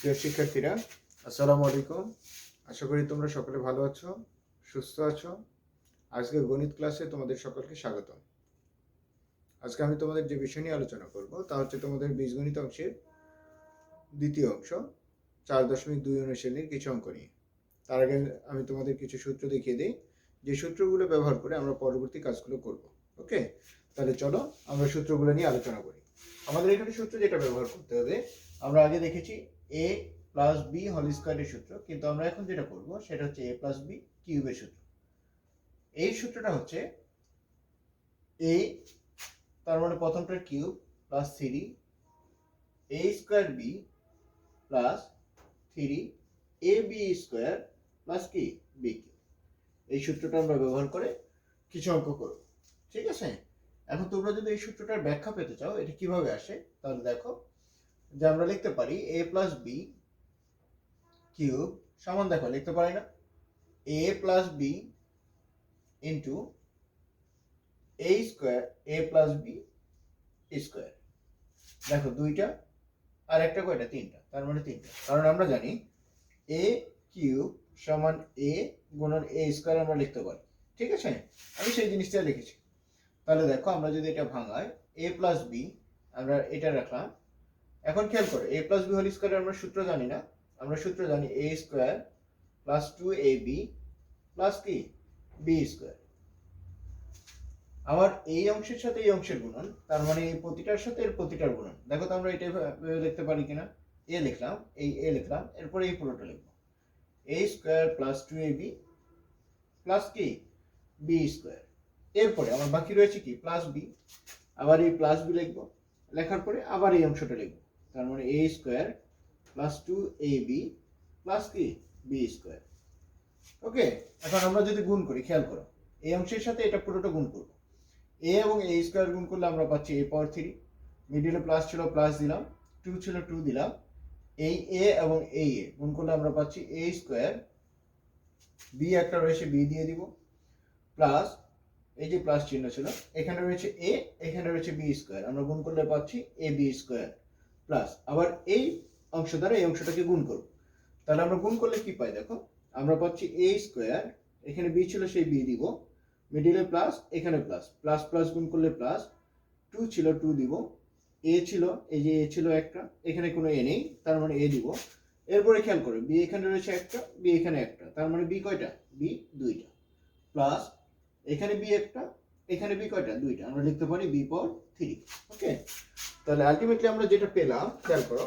প্রিয় শিক্ষার্থীরা, আসসালামু আলাইকুম। আশা করি তোমরা সকলে ভালো আছো, সুস্থ আছো। আজকের গণিত ক্লাসে তোমাদের সকলকে স্বাগত। আজকে আমি তোমাদের যে বিষয় নিয়ে আলোচনা করব তা হচ্ছে তোমাদের বীজগণিত অংশের দ্বিতীয় অংশ 4.2 অনুশীলনীর কিছু অঙ্ক নিয়ে। তার আগে আমি তোমাদের কিছু সূত্র দেখিয়ে দিই, যে সূত্রগুলো ব্যবহার করে আমরা পরবর্তী কাজগুলো করব। ওকে, তাহলে চলো আমরা সূত্রগুলো নিয়ে আলোচনা করি। আমাদের এখানে সূত্র যেটা ব্যবহার করতে হবে, আমরা আগে দেখেছি a প্লাস বি হোল স্কয়ারের সূত্র, কিন্তু আমরা এখন যেটা করব সেটা হচ্ছে a প্লাস বি কিউবের সূত্র। এই সূত্রটা হচ্ছে a, তার মানে প্রথমটার cube plus 3 a square B plus 3 a B square plus কি বি কিউব। এই সূত্রটা আমরা ব্যবহার করে কিছু অঙ্ক করব, ঠিক আছে? এখন তোমরা যদি এই সূত্রটার ব্যাখ্যা পেতে চাও এটা কিভাবে আসে, তাহলে দেখো যে আমরা লিখতে পারি a প্লাস বি কিউব সমান, দেখো লিখতে পারি না, a plus B into a square a plus b square. দেখো দুইটা আর একটা কয়টা, তিনটা, তার মানে তিনটা, কারণ আমরা জানি a কিউব সমান a গুণন a স্কয়ার আমরা লিখতে পারি, ঠিক আছে? আমি সেই জিনিসটা লিখেছি। তাহলে দেখো আমরা যদি এটা ভাঙাই, a প্লাস বি আমরা এটা রাখলাম। এখন খেয়াল করো, a plus B whole square আমরা সূত্র জানি না, আমরা সূত্র জানি a square plus 2ab plus কি বি স্কয়ার। আবার এই অংশের সাথে এই অংশের গুণন, তার মানে এই প্রতিটার সাথে এর প্রতিটার গুণন। দেখো তো আমরা এটা লিখতে পারি কিনা, a লিখলাম, এই a লিখলাম, এরপরে এই পুরোটা লিখবো, a square plus 2ab plus কি বি স্কয়ার। এরপরে আমার বাকি রয়েছে কি প্লাস বি, আবার এই প্লাস বি লিখবো, লেখার পরে আবার এই অংশটা লিখবো, তার মানে a square plus 2ab plus কি বি স্কয়ার। ওকে, এখন আমরা যদি গুণ করি, খেয়াল করো, এই অংশের সাথে এটা পুরোটা গুণ করব, a এবং a স্কয়ার গুণ করলে আমরা পাচ্ছি a পাওয়ার 3, মিডলে প্লাস ছিল প্লাস দিলাম, 2 ছিল 2 দিলাম, এই a এবং এই a গুণ করলে আমরা পাচ্ছি a স্কয়ার, b একটা রয়েছে b দিয়ে দিব, প্লাস এই যে প্লাস চিহ্ন ছিল এখানে রয়েছে a, এখানে রয়েছে b স্কয়ার, আমরা গুণ করলে পাচ্ছি ab স্কয়ার, প্লাস আবার এই অংশ দ্বারা এই অংশটাকে গুণ করব। তাহলে আমরা গুণ করলে কি পাই, দেখো আমরা পাচ্ছি a স্কয়ার, এখানে b ছিল সেই b দিব, মিডলে প্লাস, এখানে প্লাস, প্লাস প্লাস গুণ করলে প্লাস, 2 ছিল 2 দিব, a ছিল, এই যে a ছিল একটা, এখানে কোনো a নেই, তার মানে a দিব। এরপরে খেয়াল করো, b এখানে রয়েছে একটা, b এখানে একটা, তার মানে b কয়টা, b দুইটা, প্লাস এখানে b একটা, এখানে b কয়টা, দুইটা, আমরা লিখতে পারি b পাওয়ার 3। ওকে, তাহলে আলটিমেটলি আমরা যেটা পেলাম, খেয়াল করো,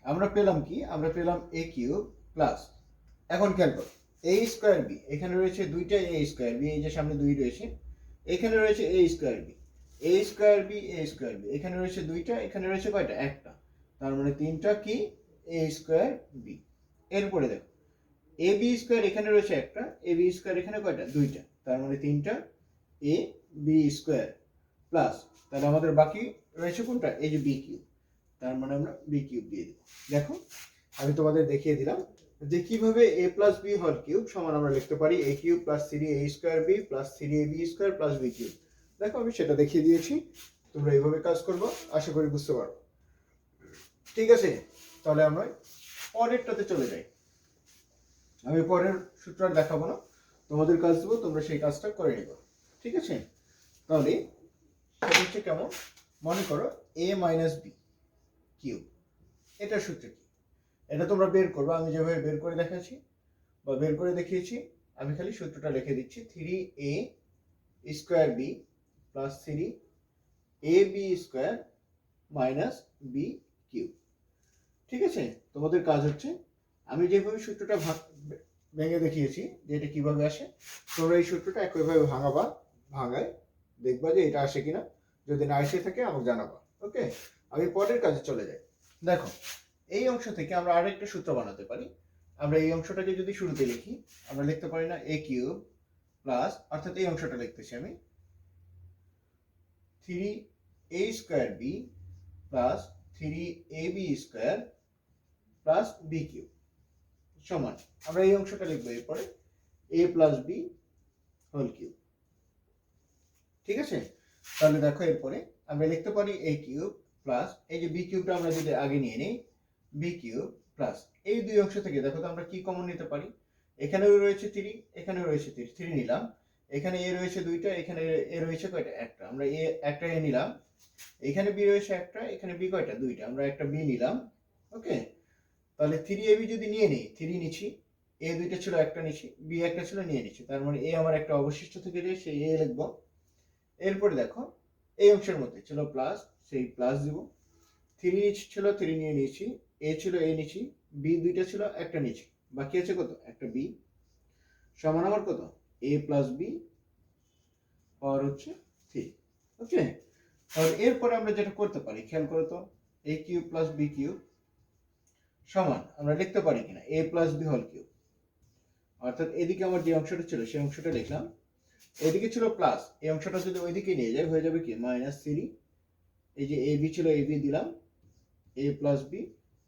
আমরা পেলাম কি, আমরা পেলাম a কিউব প্লাস, এখন খেয়াল করো a স্কয়ার বি, এখানে রয়েছে দুইটা a স্কয়ার বি, এই যে সামনে দুই রয়েছে, এখানে রয়েছে a square b, a square b a square b, এখানে রয়েছে দুইটা, এখানে রয়েছে কয়টা, একটা, তার মানে তিনটা কি a স্কয়ার বি। এরপরে দেখো এ বি স্কয়ার, এখানে রয়েছে একটা, এ বি স্কয়ার এখানে কয়টা, দুইটা, তার মানে তিনটা এ বি স্কয়ার, প্লাস তাহলে আমাদের বাকি রয়েছে কোনটা, এই যে বি কিউব, তার মানে আমরা বি কিউব দিয়ে দেব। দেখো আমি তোমাদের দেখিয়ে দিলাম যে কিভাবে a plus B whole cube সমান আমরা লিখতে পারি a cube plus 3a square B plus 3ab square plus B cube. দেখো আমি সেটা দেখিয়ে দিয়েছি, তোমরা এইভাবে কাজ করবো, আশা করি বুঝতে পারো। ঠিক আছে, তাহলে আমরা পরেরটাতে চলে যাই। আমি পরের সূত্র আর দেখাবো না, তোমাদের কাজ দেবো, তোমরা সেই কাজটা করে নিবা, ঠিক আছে? তাহলে সেটা হচ্ছে কেমন, মনে করো a মাইনাস বি কিউব, এটার সূত্র কি এটা তোমরা বের করবে, আমি যেভাবে বের করে দেখাচ্ছি বা বের করে দেখিয়েছি, আমি খালি সূত্রটা লিখে দিচ্ছি, 3a square B plus 3ab square minus B cube. ঠিক আছে, তোমাদের কাজ হচ্ছে আমি যেভাবে সূত্রটা ভেঙে দেখিয়েছি যে এটা কিভাবে আসে, তোমরা এই সূত্রটা একইভাবে ভাঙায় দেখবা যে এটা আসে কিনা, যদি না এসে থাকে আমাকে জানাবা। ওকে, আমি পরের কাজে চলে যাই। দেখো এই অংশ থেকে আমরা আরেকটা সূত্র বানাতে পারি। আমরা এই অংশটাকে যদি শুরুতে লিখি, আমরা লিখতে পারি না a কিউব প্লাস, অর্থাৎ এই অংশটা লিখতেছি আমি, 3a square B plus 3ab square plus B cube সমান, আমরা এই অংশটা লিখবো এরপরে a plus B whole cube. ঠিক আছে, তাহলে দেখো এরপরে আমরা লিখতে পারি a কিউব প্লাস এই যে বি কিউবটা আমরা যদি আগে নিয়ে নিই বি কিউব প্লাস এই দুই অংশ থেকে দেখো তো আমরা কি কমন নিতে পারি। এখানেও রয়েছে 3, এখানেও রয়েছে 3 নিলাম। এখানে এ রয়েছে 2টা, এখানে এ রয়েছে কয়টা? একটা। আমরা এ একটা এ নিলাম। এখানে বি রয়েছে একটা, এখানে বি কয়টা? 2টা। আমরা একটা বি নিলাম। ওকে, তাহলে 3ab যদি নিয়ে নিই, 3 নিচ্ছি, এ 2টা ছিল একটা নিচ্ছি, বি একটা ছিল নিয়ে নিচ্ছি, তার মানে এ আমার একটা অবশিষ্ট থেকে যায়, সেই এ লিখব। এরপরে দেখো এই অংশের মধ্যে ছিল প্লাস, সেই প্লাস দিব। 3 ছিল 3 নিয়ে নিয়েছি, এ ছিল এ নিচ্ছি, বি 2টা ছিল একটা নিচ্ছি, বাকি আছে কত? একটা বি, সমান আমার কত? এ প্লাস বি পাওয়ার হচ্ছে 3। ওকে, তাহলে এরপরে আমরা যেটা করতে পারি খেয়াল করো তো, A cube plus B cube সমান আমরা লিখতে পারি কিনা এ প্লাস বি হোল কিউব। অর্থাৎ এদিকে আমার যে অংশটা ছিল সেই অংশটা লিখলাম, এদিকে ছিল প্লাস, এই অংশটা যদি ওইদিকে নিয়ে যায় হয়ে যাবে কি -3। এই যে এ বি ছিল এ বি দিলাম, এ প্লাস বি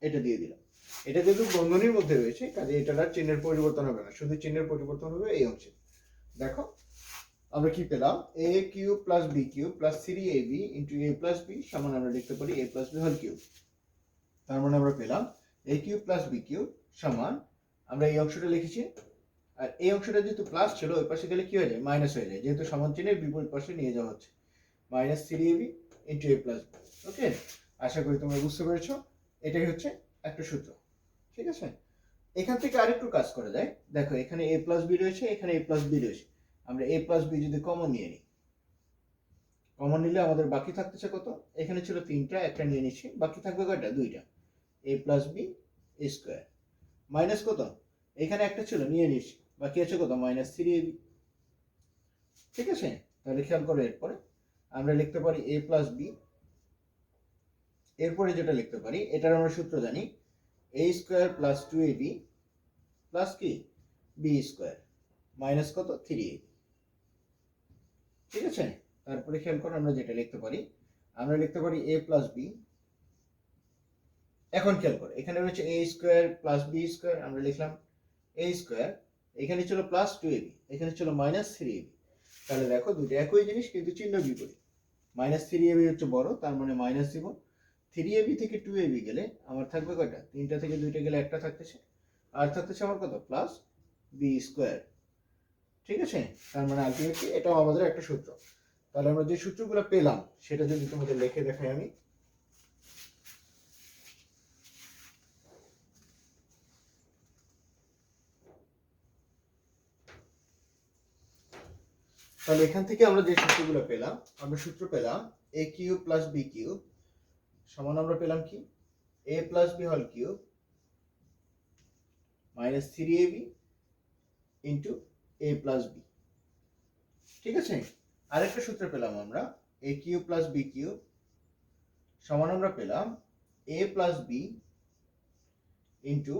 এটা দিয়ে দিলাম। এটা যেহেতু বন্ধনীর মধ্যে রয়েছে কাজে এটার আর চিহ্নের পরিবর্তন হবে না, শুধু চিহ্নের পরিবর্তন হবে এই অংশে। দেখো আমরা কি পেলাম, A cube plus B cube plus 3ab into A plus B সমান আমরা লিখতে পারি A plus B whole cube. তার মানে আমরা পেলাম A cube plus B cube সমান, আমরা এই অংশটা লিখেছি, আর এই অংশটা যেহেতু প্লাস ছিল ওই পাশে গেলে কি হয়ে যায়? মাইনাস হয়ে যায়, যেহেতু সমান চিহ্নের বিপরীত পাশে নিয়ে যাওয়া হচ্ছে। -3ab into A plus B. ওকে, আশা করি তোমরা বুঝতে পেরেছো, এটাই হচ্ছে একটা সূত্র। ঠিক আছে, এখান থেকে আরেকটু কাজ করা যায়। দেখো এখানে এ প্লাস বি রয়েছে, এখানে এ প্লাস বি রয়েছে, আমরা এ প্লাস বি যদি কমন নিয়ে নিই, কমন নিলে আমাদের বাকি থাকতেছে কত? এখানে ছিল 3টা, একটা নিয়ে নিচ্ছি, বাকি থাকবে কয়টা? 2টা। এ প্লাস বি স্কোয়ার মাইনাস কত? এখানে একটা ছিল নিয়ে নিচ্ছি, বাকি আছে কত? -3ab। ঠিক আছে, তাহলে খেয়াল করো এরপরে আমরা লিখতে পারি এ প্লাস বি, এরপরে যেটা লিখতে পারি এটার আমরা সূত্র জানি, এ স্কোয়ার প্লাস 2ab প্লাস কি বি স্কোয়ার মাইনাস কত? 3ab। ঠিক আছে, তারপরে খেয়াল করো আমরা যেটা লিখতে পারি, আমরা লিখতে পারি এ প্লাস বি। এখন খেয়াল করো এখানে রয়েছে এ স্কোয়ার প্লাস বি স্কোয়ার, আমরা লিখলাম এ স্কোয়ার, এখানে ছিল প্লাস 2ab, এখানে ছিল -3ab। তাহলে দেখো দুটো একই জিনিস কিন্তু চিহ্ন বিপরীত। -3ab হচ্ছে বড়, তার মানে মাইনাস দিব। 3ab থেকে 2ab গেলে আমার থাকবে কয়টা? 3টা থেকে 2টা গেলে একটা থাকতেছে, আর থাকতেছে আমার কত? Plus B square. ঠিক আছে, তার মানে আলটিমেটলি এটাও আমাদের একটা সূত্র। তাহলে আমরা যে সূত্রগুলো পেলাম সেটা যদি তোমাদের লিখে দেখাই আমি, তাহলে এখান থেকে আমরা যে সূত্রগুলো পেলাম, আমরা সূত্র পেলাম A cube plus B cube সমান আমরা পেলাম কি A plus B whole cube -3ab into A plus B. ঠিক আছে, আরেকটা সূত্র পেলাম আমরা A cube plus B cube সমান আমরা পেলাম A plus B into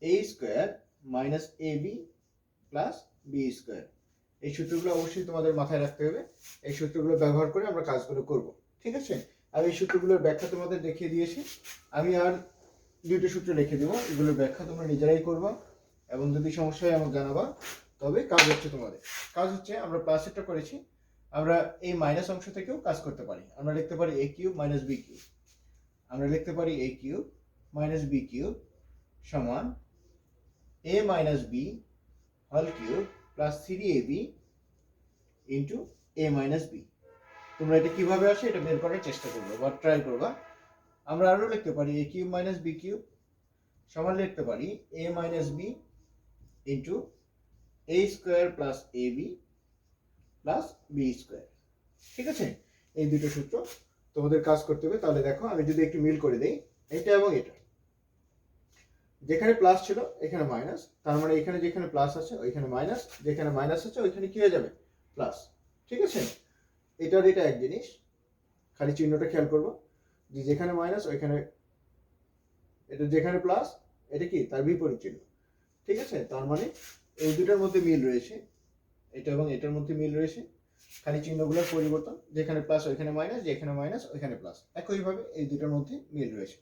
A square minus A B plus B square. এই সূত্রগুলো অবশ্যই তোমাদের মাথায় রাখতে হবে, এই সূত্রগুলো ব্যবহার করে আমরা কাজগুলো করব। ঠিক আছে, আর এই সূত্রগুলোর ব্যাখ্যা তোমাদের দেখিয়ে দিয়েছি, আমি আর দুইটা সূত্র লিখে দেবো, এগুলোর ব্যাখ্যা তোমরা নিজেরাই করবা এবং যদি সমস্যা হয় আমাকে জানাবা। তবে কাজ হচ্ছে তোমাদের, কাজ হচ্ছে আমরা প্লাসেরটা করেছি, আমরা এই মাইনাস অংশ থেকেও কাজ করতে পারি। আমরা লিখতে পারি A cube minus B cube, আমরা লিখতে পারি A cube minus B cube সমান A minus B whole cube plus 3ab into A minus B. তোমরা এটা কিভাবে আসে এটা বের করার চেষ্টা করবে বা ট্রাই করবা। আমরা আরো লিখতে পারি A cube minus B cube সমান লিখতে পারি এ minus B into A square plus A B plus B square. ঠিক আছে, এই দুটো সূত্র তোমাদের কাজ করতে হবে। তাহলে দেখো আমি যদি একটু মিল করে দেই, এটা এবং এটা, যেখানে প্লাস ছিল এখানে মাইনাস, তার মানে এখানে যেখানে প্লাস আছে ওইখানে মাইনাস, যেখানে মাইনাস আছে ওইখানে কি হয়ে যাবে? প্লাস। ঠিক আছে, এটার এটা এক জিনিস, খালি চিহ্নটা খেয়াল করবো যে যেখানে মাইনাস ওইখানে, এটা যেখানে প্লাস এটা কি তার বিপরীত চিহ্ন। ঠিক আছে, তার মানে এই দুটার মধ্যে মিল রয়েছে, এটা এবং এটার মধ্যে মিল রয়েছে, খালি চিহ্নগুলোর পরিবর্তন, যেখানে প্লাস ওইখানে মাইনাস, যেখানে মাইনাস ওইখানে প্লাস, একইভাবে এই দুটার মধ্যে মিল রয়েছে।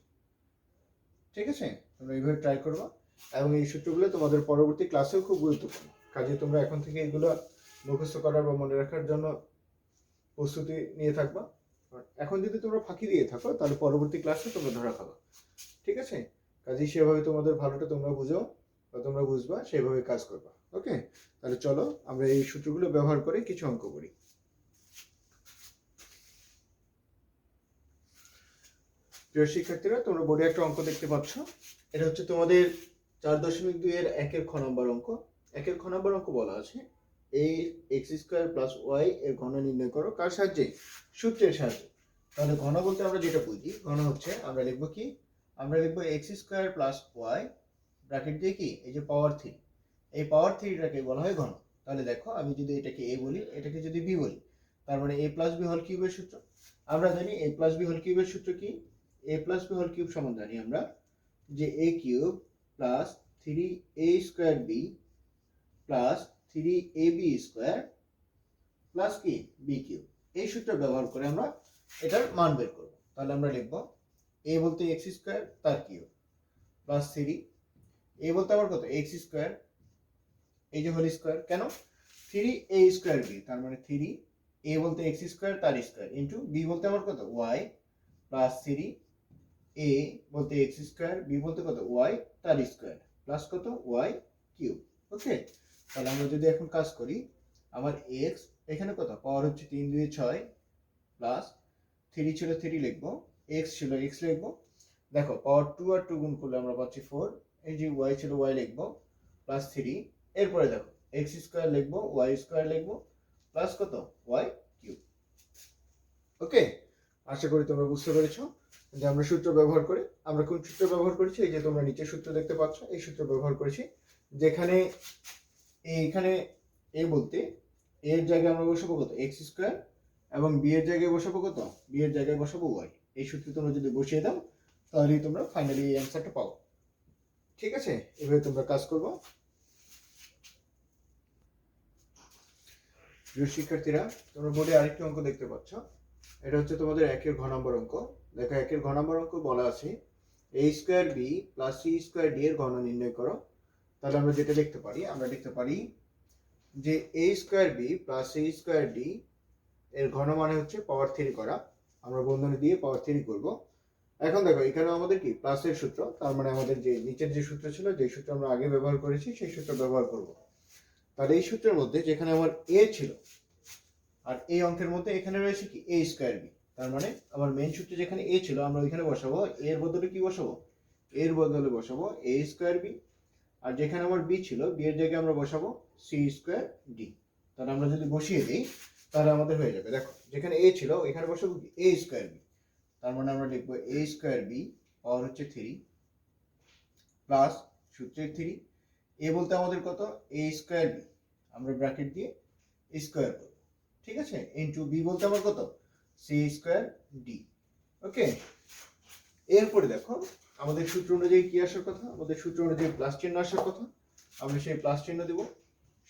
ঠিক আছে, তোমরা এইভাবে ট্রাই করবা এবং এই সূত্রগুলো তোমাদের পরবর্তী ক্লাসেও খুব গুরুত্বপূর্ণ, কাজে তোমরা এখন থেকে এগুলো মুখস্থ করার বা মনে রাখার জন্য প্রস্তুতি নিয়ে থাকবা। এখন যদি তোমরা ফাঁকি দিয়ে থাকো তাহলে পরবর্তী ক্লাসে তোমরা ধরা খাবা, ঠিক আছে? কাজেই সেভাবে তোমাদের ভালোটা তোমরা বুঝো বা তোমরা বুঝবা, সেভাবে কাজ করবা। ওকে, তাহলে চলো আমরা এই সূত্রগুলো ব্যবহার করে কিছু অঙ্ক করি। প্রিয় শিক্ষার্থীরা, তোমরা বোর্ডে একটা অঙ্ক দেখতে পাচ্ছ। এটা হচ্ছে তোমাদের 4.2 এর 1 খ নম্বর অঙ্ক। 1 খ নম্বর অঙ্ক বলা আছে এই এক্স স্কোয়ার প্লাস ওয়াই এর ঘন নির্ণয় করো। কার সাহায্যে? সূত্রের সাহায্যে। তাহলে ঘন বলতে আমরা যেটা বুঝি, ঘন হচ্ছে আমরা লিখবো কি, আমরা লিখবো x square plus y bracket দিয়ে কি এই যে পাওয়ার 3, এই পাওয়ার 3টাকে বলা হয় ঘন। তাহলে দেখো আমি যদি এটাকে এ বলি, এটাকে যদি বি বলি, তার মানে এ প্লাস বি হোল কিউবের সূত্র। আমরা জানি এ প্লাস বি হোল কিউবের সূত্র কি, A plus B whole cube সমান জানি আমরা যে A cube plus 3a square B plus 3ab square plus কি বি কিউব। এই সূত্র ব্যবহার করে আমরা এটার মান বের করব। তাহলে আমরা লিখব এ বলতে এক্স স্কোয়ার তার কিউব প্লাস 3, এ বলতে আবার কত এক্স স্কোয়ার এই যে হোল স্কোয়ার, কেন 3a স্কোয়ার বি, তার মানে 3 এ বলতে এক্স স্কোয়ার তার স্কোয়ার ইন্টু বি বলতে আমার কত ওয়াই প্লাস 3 এ বলতে এক্স স্কোয়ার বি বলতে কত ওয়াই তার স্কোয়ার প্লাস কত ওয়াই কিউব। ওকে, তাহলে আমরা যদি এখন কাজ করি, আমার এক্স এখানে কত পাওয়ার হচ্ছে 3 2 6 প্লাস 3 ছিল 3 লিখবো, এক্স ছিল এক্স লিখবো। দেখো পাওয়ার 2 আর 2 গুণ করলে আমরা পাচ্ছি 4, এই যে ওয়াই ছিল ওয়াই লিখবো প্লাস 3, এরপরে দেখো এক্স স্কোয়ার লিখবো ওয়াই স্কোয়ার লিখবো প্লাস কত ওয়াই কিউব। ওকে, আশা করি তোমরা বুঝতে পেরেছো যে আমরা সূত্র ব্যবহার করে, আমরা কোন সূত্র ব্যবহার করেছি, এই যে তোমরা নিচে সূত্র দেখতে পাচ্ছ, এই সূত্র ব্যবহার করেছি। যেখানে এইখানে এ বলতে এর জায়গায় আমরা বসাবো কত এক্স স্কোয়ার এবং বি এর জায়গায় বসাবো কত বি এর জায়গায় বসাবো ওয়াই। এই সূত্রে তোমরা যদি বসিয়ে দাও তাহলেই তোমরা ফাইনালি এই অ্যান্সারটা পাও। ঠিক আছে, এভাবে তোমরা কাজ করবো। প্রিয় শিক্ষার্থীরা, তোমরা বোর্ডে আরেকটি অঙ্ক দেখতে পাচ্ছ। এটা হচ্ছে তোমাদের 1 এর ঘ নম্বর অঙ্ক। দেখো 1 এর ঘ নম্বর অঙ্ক বলা আছে a square B plus c square d এর ঘন নির্ণয় করো। তাহলে আমরা যেটা লিখতে পারি, আমরা লিখতে পারি যে a square B plus c square d এর ঘন মানে হচ্ছে পাওয়ার 3 করা। আমরা বন্ধনী দিয়ে পাওয়ার 3 করব। এখন দেখো এখানে আমাদের কি প্লাসের সূত্র, তার মানে আমাদের যে নিচের যে সূত্র ছিল, যে সূত্র আমরা আগে ব্যবহার করেছি সেই সূত্র ব্যবহার করব। তাহলে এই সূত্রের মধ্যে যেখানে আমার a ছিল আর এই অঙ্কের মধ্যে এখানে রয়েছে কি a স্কয়ার b, তার মানে আমার মেইন সূত্রে যেখানে a ছিল আমরা ওইখানে বসাবো, এর বদলে কি বসাবো, এর বদলে বসাবো a স্কয়ার b, আর যেখানে আমার b ছিল b এর জায়গায় আমরা বসাবো c স্কয়ার d। তাহলে আমরা যদি বসিয়ে দিই তাহলে আমাদের হয়ে যাবে, দেখো যেখানে a ছিল এখানে বসাবো কি a স্কয়ার b, তার মানে আমরা লিখবো a স্কয়ার b পাওয়ার হচ্ছে 3 প্লাস সূত্রের 3, a বলতে আমাদের কত a স্কয়ার b, আমরা ব্র্যাকেট দিয়ে স্কয়ার করব, ঠিক আছে, ইনটু বি বলতে আমার কত সি স্কয়ার ডি। ওকে, এরপরে দেখো আমাদের সূত্র অনুযায়ী কি আসার কথা, আমাদের সূত্র অনুযায়ী প্লাস চিহ্ন আসার কথা, আমরা সেই প্লাস চিহ্ন দেব।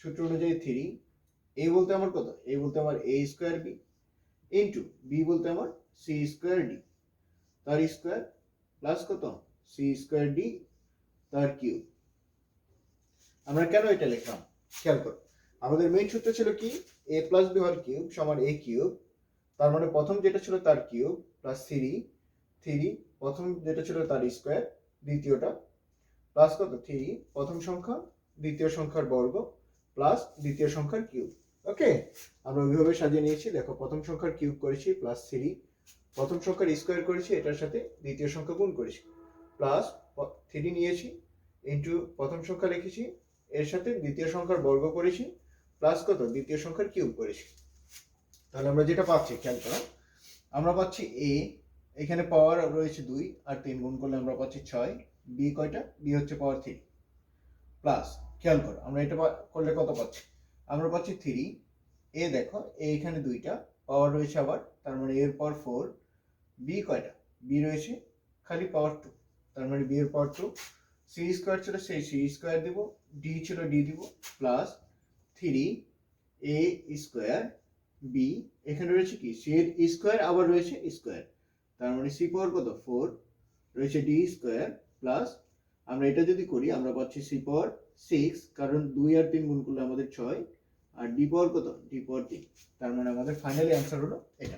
সূত্র অনুযায়ী 3, এ বলতে আমার কত এ বলতে আমার এ স্কয়ার বি ইনটু বি বলতে আমার সি স্কয়ার ডি তার স্কয়ার প্লাস কত সি স্কয়ার ডি তার কিউব। আমরা কেন এটা লিখলাম খেয়াল করো, আমাদের মেইন সূত্র ছিল কি a plus B whole cube সমান a কিউব, তার মানে প্রথম যেটা ছিল তার কিউব প্লাস 3 প্রথম যেটা ছিল তার স্কয়ার দ্বিতীয়টা প্লাস কত 3 প্রথম সংখ্যা দ্বিতীয় সংখ্যার বর্গ প্লাস দ্বিতীয় সংখ্যার কিউব। ওকে, আমরা ওইভাবে সাজিয়ে নিয়েছি। দেখো প্রথম সংখ্যার কিউব করেছি প্লাস 3, প্রথম সংখ্যার স্কয়ার করেছি এটার সাথে দ্বিতীয় সংখ্যা গুণ করেছি প্লাস 3 নিয়েছি ইনটু প্রথম সংখ্যা লিখেছি এর সাথে দ্বিতীয় সংখ্যার বর্গ করেছি প্লাস কত দ্বিতীয় সংখ্যার কিউব করেছি। তাহলে আমরা যেটা পাচ্ছি খেয়াল করো, আমরা পাচ্ছি a এখানে পাওয়ার রয়েছে 2 আর 3 গুণ করলে আমরা পাচ্ছি 6, b কয়টা b হচ্ছে পাওয়ার 3 প্লাস খেয়াল করো আমরা এটা করলে কত পাচ্ছি, আমরা পাচ্ছি 3, a দেখো a এখানে 2টা পাওয়ার রয়েছে আবার, তার মানে এর পাওয়ার 4, b কয়টা b রয়েছে খালি পাওয়ার 2, তার মানে b এর পাওয়ার 2, c স্কয়ার ছিল সেই c স্কয়ার দেব, d ছিল d দিব প্লাস 3 a স্কয়ার b এখানে রয়েছে কি c এর স্কয়ার আবার রয়েছে স্কয়ার, তার মানে c পাওয়ার কত 4 রয়েছে d স্কয়ার প্লাস আমরা এটা যদি করি আমরা পাচ্ছি c পাওয়ার 6, কারণ 2 আর 3 গুণ করলে আমাদের 6, আর ডি পাওয়ার কত, ডি পাওয়ার 3। তার মানে আমাদের ফাইনালি অ্যান্সার হলো এটা।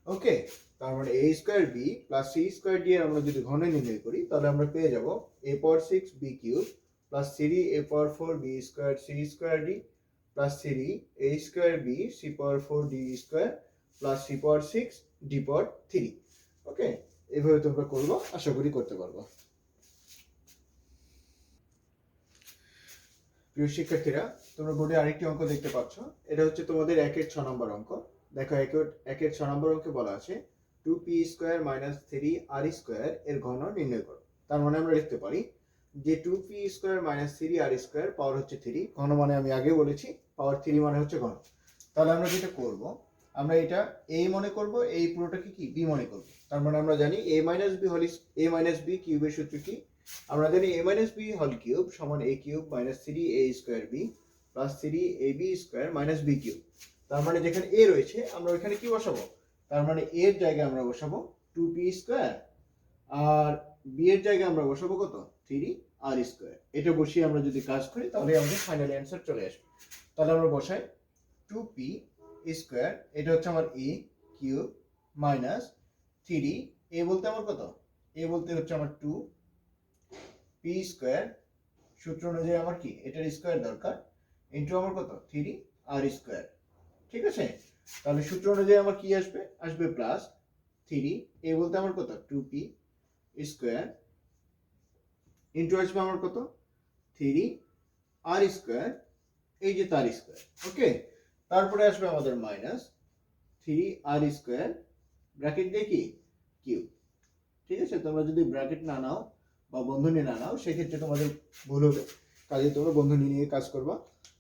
ওকে, তার মানে a square b plus c square d এর আমরা যদি ঘন নির্ণয় করি তাহলে আমরা পেয়ে যাব a power 6 b cube plus 3 a power 4 b square c square d plus 3 a square b c power 4 d square plus c power 6 d পাওয়ার 3। ওকে, এইভাবে তোমরা করবো, আশা করি করতে পারবো। প্রিয় শিক্ষার্থীরা, তোমরা বোর্ডে আরেকটি অঙ্ক দেখতে পাচ্ছ। এটা হচ্ছে তোমাদের 1-এর 6 নম্বর অঙ্ক। দেখো 1-এর 6 নম্বর অঙ্কে বলা আছে 2p square minus 3r square এর ঘন নির্ণয় করো। তার মানে আমরা লিখতে পারি যে 2p square minus 3r square পাওয়ার হচ্ছে 3, ঘন মানে আমি আগে বলেছি পাওয়ার 3 মানে হচ্ছে ঘন। তাহলে আমরা যেটা করব, আমরা এটা a মনে করব, এই পুরোটাকে কি b মনে করব। তার মানে আমরা জানি a মাইনাস b কিউবের সূত্র কি, আমরা জানি a minus b whole cube সমান a cube minus 3a square b plus 3ab square minus b cube. তার মানে যেখানে a রয়েছে আমরা ওখানে কি বসাবো, তার মানে a এর জায়গায় আমরা বসাবো 2p স্কয়ার আর b এর জায়গায় আমরা বসাবো কত, 3r স্কয়ার। এটা বসিয়ে আমরা যদি কাজ করি তাহলে আমাদের ফাইনাল অ্যান্সার চলে আসবে। তাহলে আমরা বসাই 2p স্কয়ার, এটা হচ্ছে আমার a কিউব মাইনাস 3, a বলতে আমার কত, a বলতে হচ্ছে আমার 2 p স্কয়ার, সূত্র অনুযায়ী আমার কি এটার স্কয়ার দরকার, ইনটু আমার কত 3r স্কয়ার। ঠিক আছে, তাহলে সূত্র অনুযায়ী আমার কি আসবে, আসবে প্লাস 3, a বলতে আমার কত 2p স্কয়ার, ইনটু আসবে আমার কত 3r স্কয়ার, এই যে তার স্কয়ার। ওকে, তারপরে আসবে আমাদের মাইনাস 3r স্কয়ার ব্র্যাকেট দিয়ে কি কিউব। ঠিক আছে, তোমরা যদি ব্র্যাকেট না নাও বা বন্ধনী না নাও সেক্ষেত্রে তোমাদের ভুল হবে, কাজে তোমরা বন্ধনী নিয়ে কাজ করবা।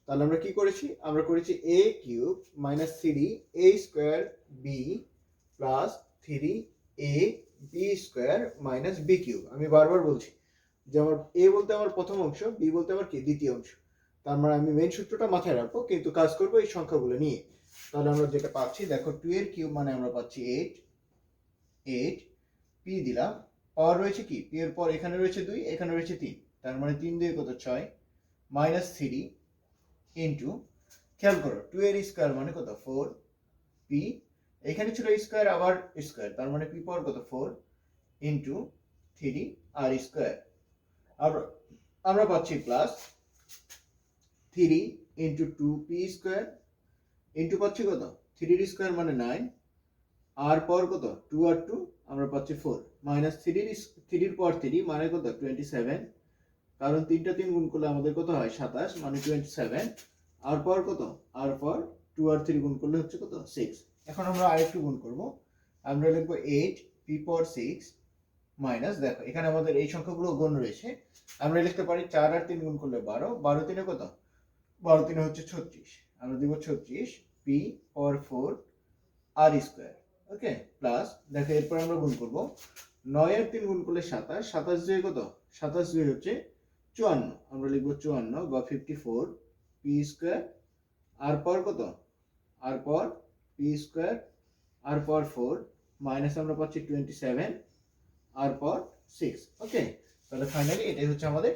তাহলে আমরা কি করেছি, আমরা করেছি a cube minus 3a square b plus 3ab square minus b cube. আমি বারবার বলছি যে আমার a বলতে আমার প্রথম অংশ, b বলতে আমার কি দ্বিতীয় অংশ। তার মানে আমি মেইন সূত্রটা মাথায় রাখবো কিন্তু কাজ করবো এই সংখ্যাগুলো নিয়ে। তাহলে আমরা যেটা পাচ্ছি দেখো 2 এর কিউব মানে আমরা পাচ্ছি 8 p দিলাম, পাওয়ার রয়েছে কি p এর পর এখানে রয়েছে 2, এখানে রয়েছে 3, তার মানে 3 দিয়ে কত 6 মাইনাস 3 ইনটু, খেয়াল করো 2 এর স্কয়ার মানে কত 4 p, এখানে ছিল স্কয়ার আবার স্কয়ার, তার মানে p পাওয়ার কত 4 ইনটু 3r স্কয়ার। আমরা পাচ্ছি plus 3 into 2p square into পাচ্ছি কত 3 এর স্কয়ার মানে 9, আর পাওয়ার কত 2 আর 2 আমরা পাচ্ছি 4 মাইনাস 3 এর পর 3 মানে কত 27, কারণ 3টা 3 গুণ করলে আমাদের কত হয় 27 মানে 27, আর পাওয়ার কত, আর পাওয়ার 2 আর 3 গুণ করলে হচ্ছে কত 6। এখন আমরা আরেকটু গুণ করব, আমরা লিখব 8 p পাওয়ার 6 মাইনাস, দেখো এখানে আমাদের এই সংখ্যাগুলো গুণ রয়েছে, আমরা লিখতে পারি 4 আর 3 গুণ করলে 12, 12 3 কত, 12 3 হচ্ছে 36, আমরা দিব 36 p পাওয়ার 4 r স্কয়ার। ওকে, প্লাস দেখো এরপর আমরা গুণ করব 9 এর 3 গুণ করলে 27, 27 দিয়ে কত, 27 দিয়ে হচ্ছে 54, আমরা লিখব 54 বা 54 p স্কয়ার, আর পাওয়ার কত, আর পাওয়ার p স্কয়ার, আর পাওয়ার 4 মাইনাস আমরা পাচ্ছি 27 আর পাওয়ার 6। ওকে, তাহলে ফাইনালি এটাই হচ্ছে আমাদের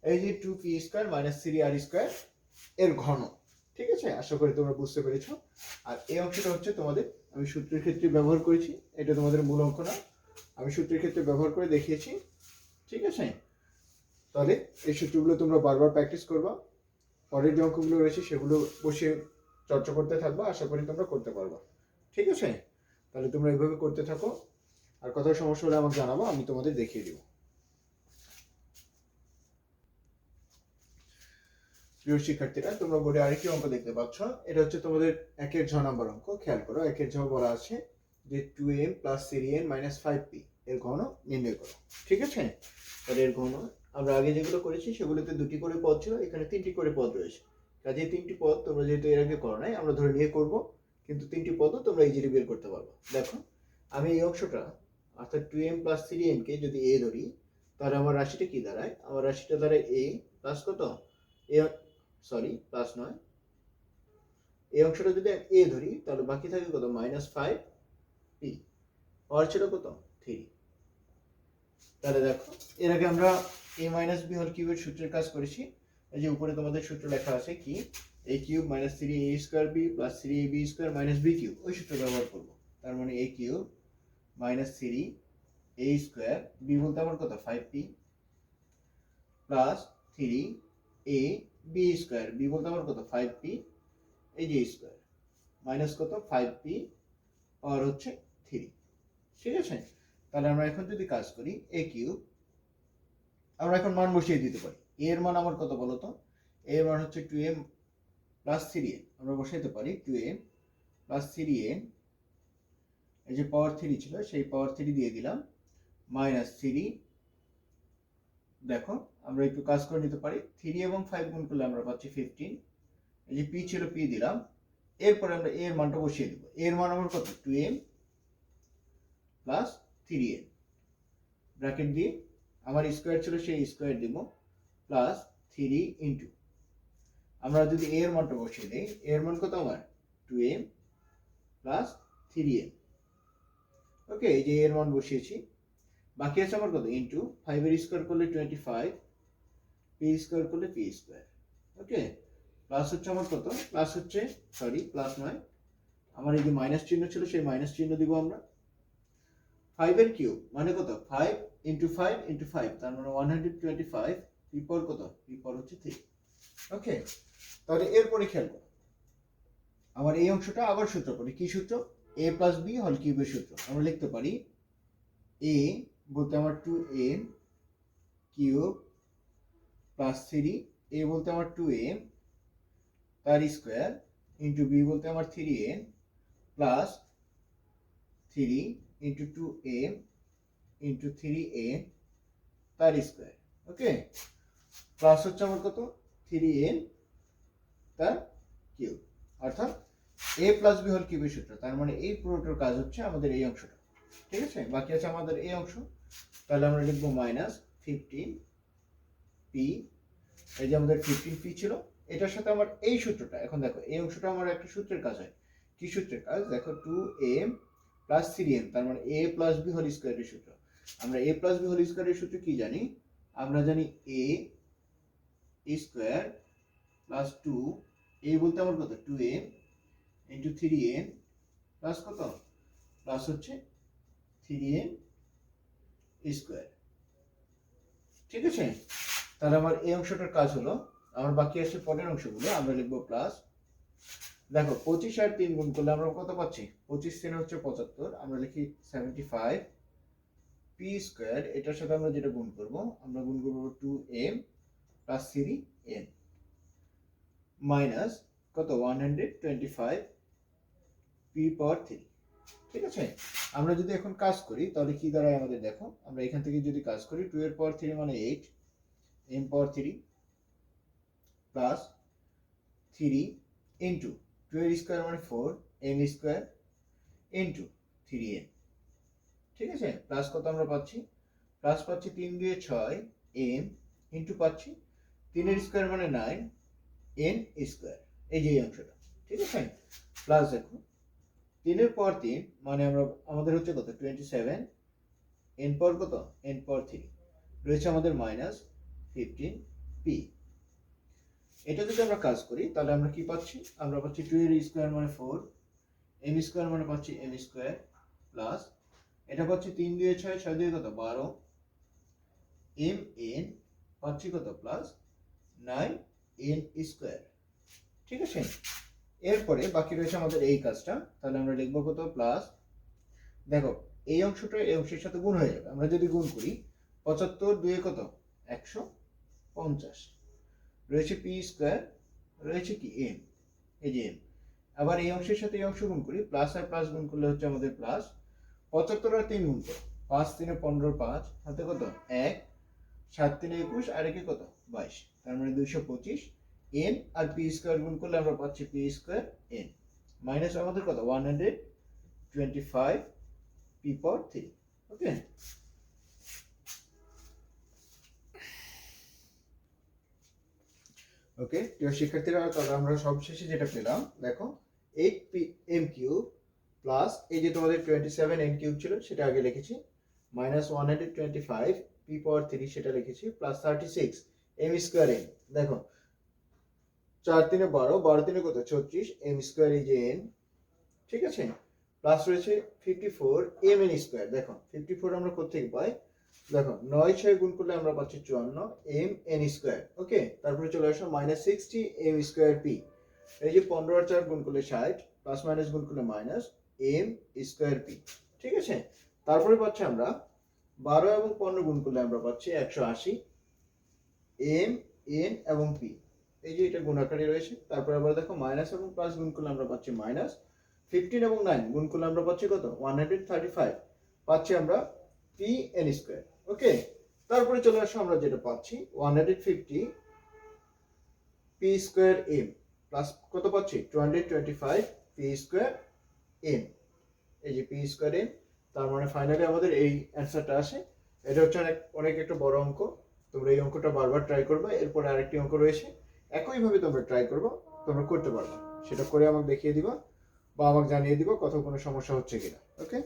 এই যে 2p square minus 3r square এর ঘন। ঠিক আছে, আশা করি তোমরা বুঝতে পেরেছো। আর এই অংশটা হচ্ছে তোমাদের আমি সূত্রের ক্ষেত্রে ব্যবহার করেছি, এটা তোমাদের মূল অঙ্ক না, আমি সূত্রের ক্ষেত্রে ব্যবহার করে দেখিয়েছি। ঠিক আছে, তাহলে এই সূত্রগুলো তোমরা বারবার প্র্যাকটিস করবা, পরের যে অঙ্কগুলো রয়েছে সেগুলো বসে চর্চা করতে থাকবা, আশা করি তোমরা করতে পারবা। ঠিক আছে, তাহলে তোমরা এইভাবে করতে থাকো, আর কোথাও সমস্যা হলে আমাকে জানাবো, আমি তোমাদের দেখিয়ে দিব। প্রিয় শিক্ষার্থীরা, তোমরা বোর্ডে আরেকটি অঙ্ক দেখতে পাচ্ছ, এটা হচ্ছে তোমাদের 1-এর 6 নম্বর অঙ্ক। খেয়াল করো 1-এর 6 বলা আছে যে 2m plus 3n minus 5p এর ঘন নির্ণয় করো। ঠিক আছে, তাহলে এর ঘন আমরা আগে যেগুলো করেছি সেগুলোতে 2টি করে পদ ছিল, এখানে 3টি করে পদ রয়েছে। কাজে 3টি পদ তোমরা যেহেতু এর আগে করো নাই, আমরা ধরে নিয়ে করব, কিন্তু 3টি পদও তোমরা ইজিলি বের করতে পারবে। দেখো আমি এই অংশটা অর্থাৎ 2m প্লাস 3n কে যদি a ধরি তাহলে আমার রাশিটা কি দাঁড়ায়, আমার রাশিটা দাঁড়ায় a প্লাস কত, প্লাস নয়, এই অংশটা যদি a ধরি তাহলে বাকি থাকে কত মাইনাস 5p, পাওয়ার ছিল কত 3। তাহলে দেখো এর আগে আমরা a মাইনাস b হোল কিউবের সূত্রের কাজ করেছি, এই যে উপরে তোমাদের সূত্র লেখা আছে কি A cube minus three A square B plus three A B square minus B cube ওই সূত্র ব্যবহার করবো। তার মানে A cube minus three A square B বলতে আমার কত 5p plus three A B square B বলতে আমার কত 5p এই যে স্কোয়ার মাইনাস কত 5p আর হচ্ছে 3। ঠিক আছে, তাহলে আমরা এখন যদি কাজ করি এ কিউব আমরা এখন মান বসিয়ে দিতে পারি। এর মান আমার কত বলতো, এর মান হচ্ছে 2m প্লাস 3n, আমরা বসাইতে পারি 2m প্লাস 3n, এই যে পাওয়ার 3 ছিল সেই পাওয়ার 3 দিয়ে দিলাম মাইনাস 3। দেখো আমরা একটু কাজ করে নিতে পারি, 3 এবং 5 গুণ করলে আমরা পাচ্ছি 15। এই যে p ছিল p দিলাম, এরপরে আমরা এর মানটা বসিয়ে দেব। এর মান আমার কত 2m প্লাস 3n, ব্র্যাকেট দিয়ে আমার স্কোয়ার ছিল সেই স্কোয়ার দেব প্লাস 3 ইন্টু, আমরা যদি এর মানটা বসিয়ে দিই এর মান কত আমার 2m প্লাস 3n। ওকে, এই যে এর মান বসিয়েছি, বাকি আছে আমার কত ইন্টু 5 এর স্কোয়ার করলে 25, পি স্কোয়ার করলে পি স্কোয়ার। ওকে, প্লাস হচ্ছে আমার কত, প্লাস হচ্ছে সরি প্লাস নয়, আমার এই যে মাইনাস চিহ্ন ছিল সেই মাইনাস চিহ্ন দিব আমরা। 5 এর কিউব মানে কত 5 ইন্টু 5 ইন্টু 5, তার মানে 125, পি পাওয়ার কত, পি পাওয়ার হচ্ছে 3। ওকে, তাহলে এরপরে খেয়াল করো আমার এই অংশটা আবার সূত্র করি, কি সূত্র, এ প্লাস বি হল কিউবের সূত্র। আমরা লিখতে পারি এ বলতে আমার 2m কিউব প্লাস 3, এ বলতে আমার 2m তার স্কোয়ার ইন্টু বি বলতে আমার 3n plus 3 into 2m into 3n তার স্কোয়ার। ওকে, প্লাস হচ্ছে আমার কত 3n তার কিউব, অর্থাৎ এ প্লাস বি হল কিউবের সূত্র। তার মানে এই পুরোটার কাজ হচ্ছে আমাদের এই অংশটা। ঠিক আছে, বাকি আছে আমাদের এই অংশ, তাহলে আমরা লিখবো মাইনাস 15p, এই যে আমাদের 15p ছিল, এটার সাথে আমার এই সূত্রটা, এখন দেখো এই অংশটা আমার একটা সূত্রের কাজ হয়। কি সূত্রের কাজ দেখো, 2m প্লাস 3n, তার মানে a প্লাস b হোল স্কোয়ারের সূত্র। আমরা a প্লাস b হোল স্কোয়ারের সূত্র কি জানি, আমরা জানি a স্কোয়ার প্লাস 2, a বলতে আমার কত 2m ইন্টু 3n প্লাস কত, প্লাস হচ্ছে 3n স্কোয়ার। ঠিক আছে, তাহলে আমার এই অংশটার কাজ হলো। আমার বাকি আছে পরের অংশগুলো, আমরা লিখবো প্লাস। দেখো 25 আর 3 গুণ করলে আমরা কত পাচ্ছি, 25 3 হচ্ছে 75, আমরা লিখি 75 পি স্কোয়ার, এটার সাথে আমরা যেটা গুণ করব, আমরা গুণ করবো 2m প্লাস 3n মাইনাস কত 125 পি পাওয়ার 3। ঠিক আছে, আমরা যদি এখন কাজ করি তাহলে কি দাঁড়ায় আমাদের, দেখো আমরা এখান থেকে যদি কাজ করি 2 এর পাওয়ার 3 মানে 8, m পাওয়ার 3 প্লাস 3 ইন্টু 2 এর স্কোয়ার মানে 4, m স্কোয়ার ইন্টু 3n। ঠিক আছে, প্লাস কত আমরা পাচ্ছি, প্লাস পাচ্ছি 3 2 6 m ইন্টু পাচ্ছি 3 এর স্কোয়ার মানে 9 n স্কোয়ার, এই যে এই অংশটা। ঠিক আছে, প্লাস দেখো 3 এর পাওয়ার 3 মানে আমরা আমাদের হচ্ছে কত 27, n পাওয়ার কত n পাওয়ার 3 রয়েছে আমাদের মাইনাস 15p। এটা যদি আমরা কাজ করি তাহলে আমরা কি পাচ্ছি, আমরা পাচ্ছি 2 এর স্কোয়ার মানে 4, m স্কোয়ার মানে পাচ্ছি m স্কোয়ার প্লাস এটা পাচ্ছি 3 2 6 6 2 কত 12, m n পাচ্ছি কত প্লাস 9n স্কোয়ার। ঠিক আছে, এরপরে বাকি রয়েছে আমাদের এই কাজটা, তাহলে আমরা লিখবো কত প্লাস, দেখো এই অংশটা এই অংশের সাথে গুণ হয়ে যাবে। আমরা যদি গুণ করি 75 2 কত 150, রয়েছে পি স্কোয়ার, রয়েছে কি এম, এই যে এম। আবার এই অংশের সাথে এই অংশ গুণ করি, প্লাস আর প্লাস গুণ করলে হচ্ছে আমাদের প্লাস 75 আর 3 গুণ করো, 5 3 15, 5 হাতে কত 1, 7 3 21 আর একে কত 22, তার মানে 225 n আর পি স্কোয়ার গুণ করলে আমরা পাচ্ছি পি স্কোয়ার n মাইনাস আমাদের কত 125 পি পাওয়ার 3। ওকে, ওকে প্রিয় শিক্ষার্থীরা, তাহলে আমরা সবশেষে যেটা পেলাম দেখো 8m কিউব প্লাস এই যে তোমাদের 27n কিউব ছিল সেটা আগে লিখেছি, মাইনাস 125 পি পাওয়ার 3 সেটা লিখেছি, প্লাস 36 m স্কোয়ার n। দেখো 4 3 12, 12 3 কত 36, m স্কয়ার এই যে n, ঠিক আছে, প্লাস রয়েছে 54 m n স্কয়ার। দেখো 54 আমরা কোথা থেকে পাই, দেখো 9 6 গুণ করলে আমরা পাচ্ছি 54 m n স্কয়ার। ওকে, তারপরে চলে আসো -60 m স্কয়ার p, এই যে 15 আর 4 গুণ করলে 60, প্লাস মাইনাস গুণ করলে মাইনাস m স্কয়ার p, ঠিক আছে। তারপরে পাচ্ছি আমরা 12 এবং 15 গুণ করলে আমরা পাচ্ছি 180 m n এবং p, এই যে এটা গুণ আকারে রয়েছে। তারপর আবার দেখো মাইনাস এবং প্লাস গুণ করলে আমরা পাচ্ছি মাইনাস, 15 এবং 9 গুণ করলে আমরা পাচ্ছি কত 135, পাচ্ছি আমরা p n স্কয়ার। ওকে, তারপরে চলে আসো আমরা যেটা পাচ্ছি 150 p স্কয়ার m প্লাস কত পাচ্ছি 225 p স্কয়ার m, এই যে p স্কয়ার m। তার মানে ফাইনালি আমাদের এই অ্যান্সারটা আসে। এটা হচ্ছে অনেক অনেক একটা বড় অঙ্ক, তোমরা এই অঙ্কটা বারবার ট্রাই করবে। এরপরে আরেকটি অঙ্ক রয়েছে, একইভাবে তোমরা ট্রাই করবে, তোমরা করতে পারবে, সেটা করে আমাকে দেখিয়ে দিবা বা আমাকে জানিয়ে দিবা কোথাও কোনো সমস্যা হচ্ছে কিনা। ওকে,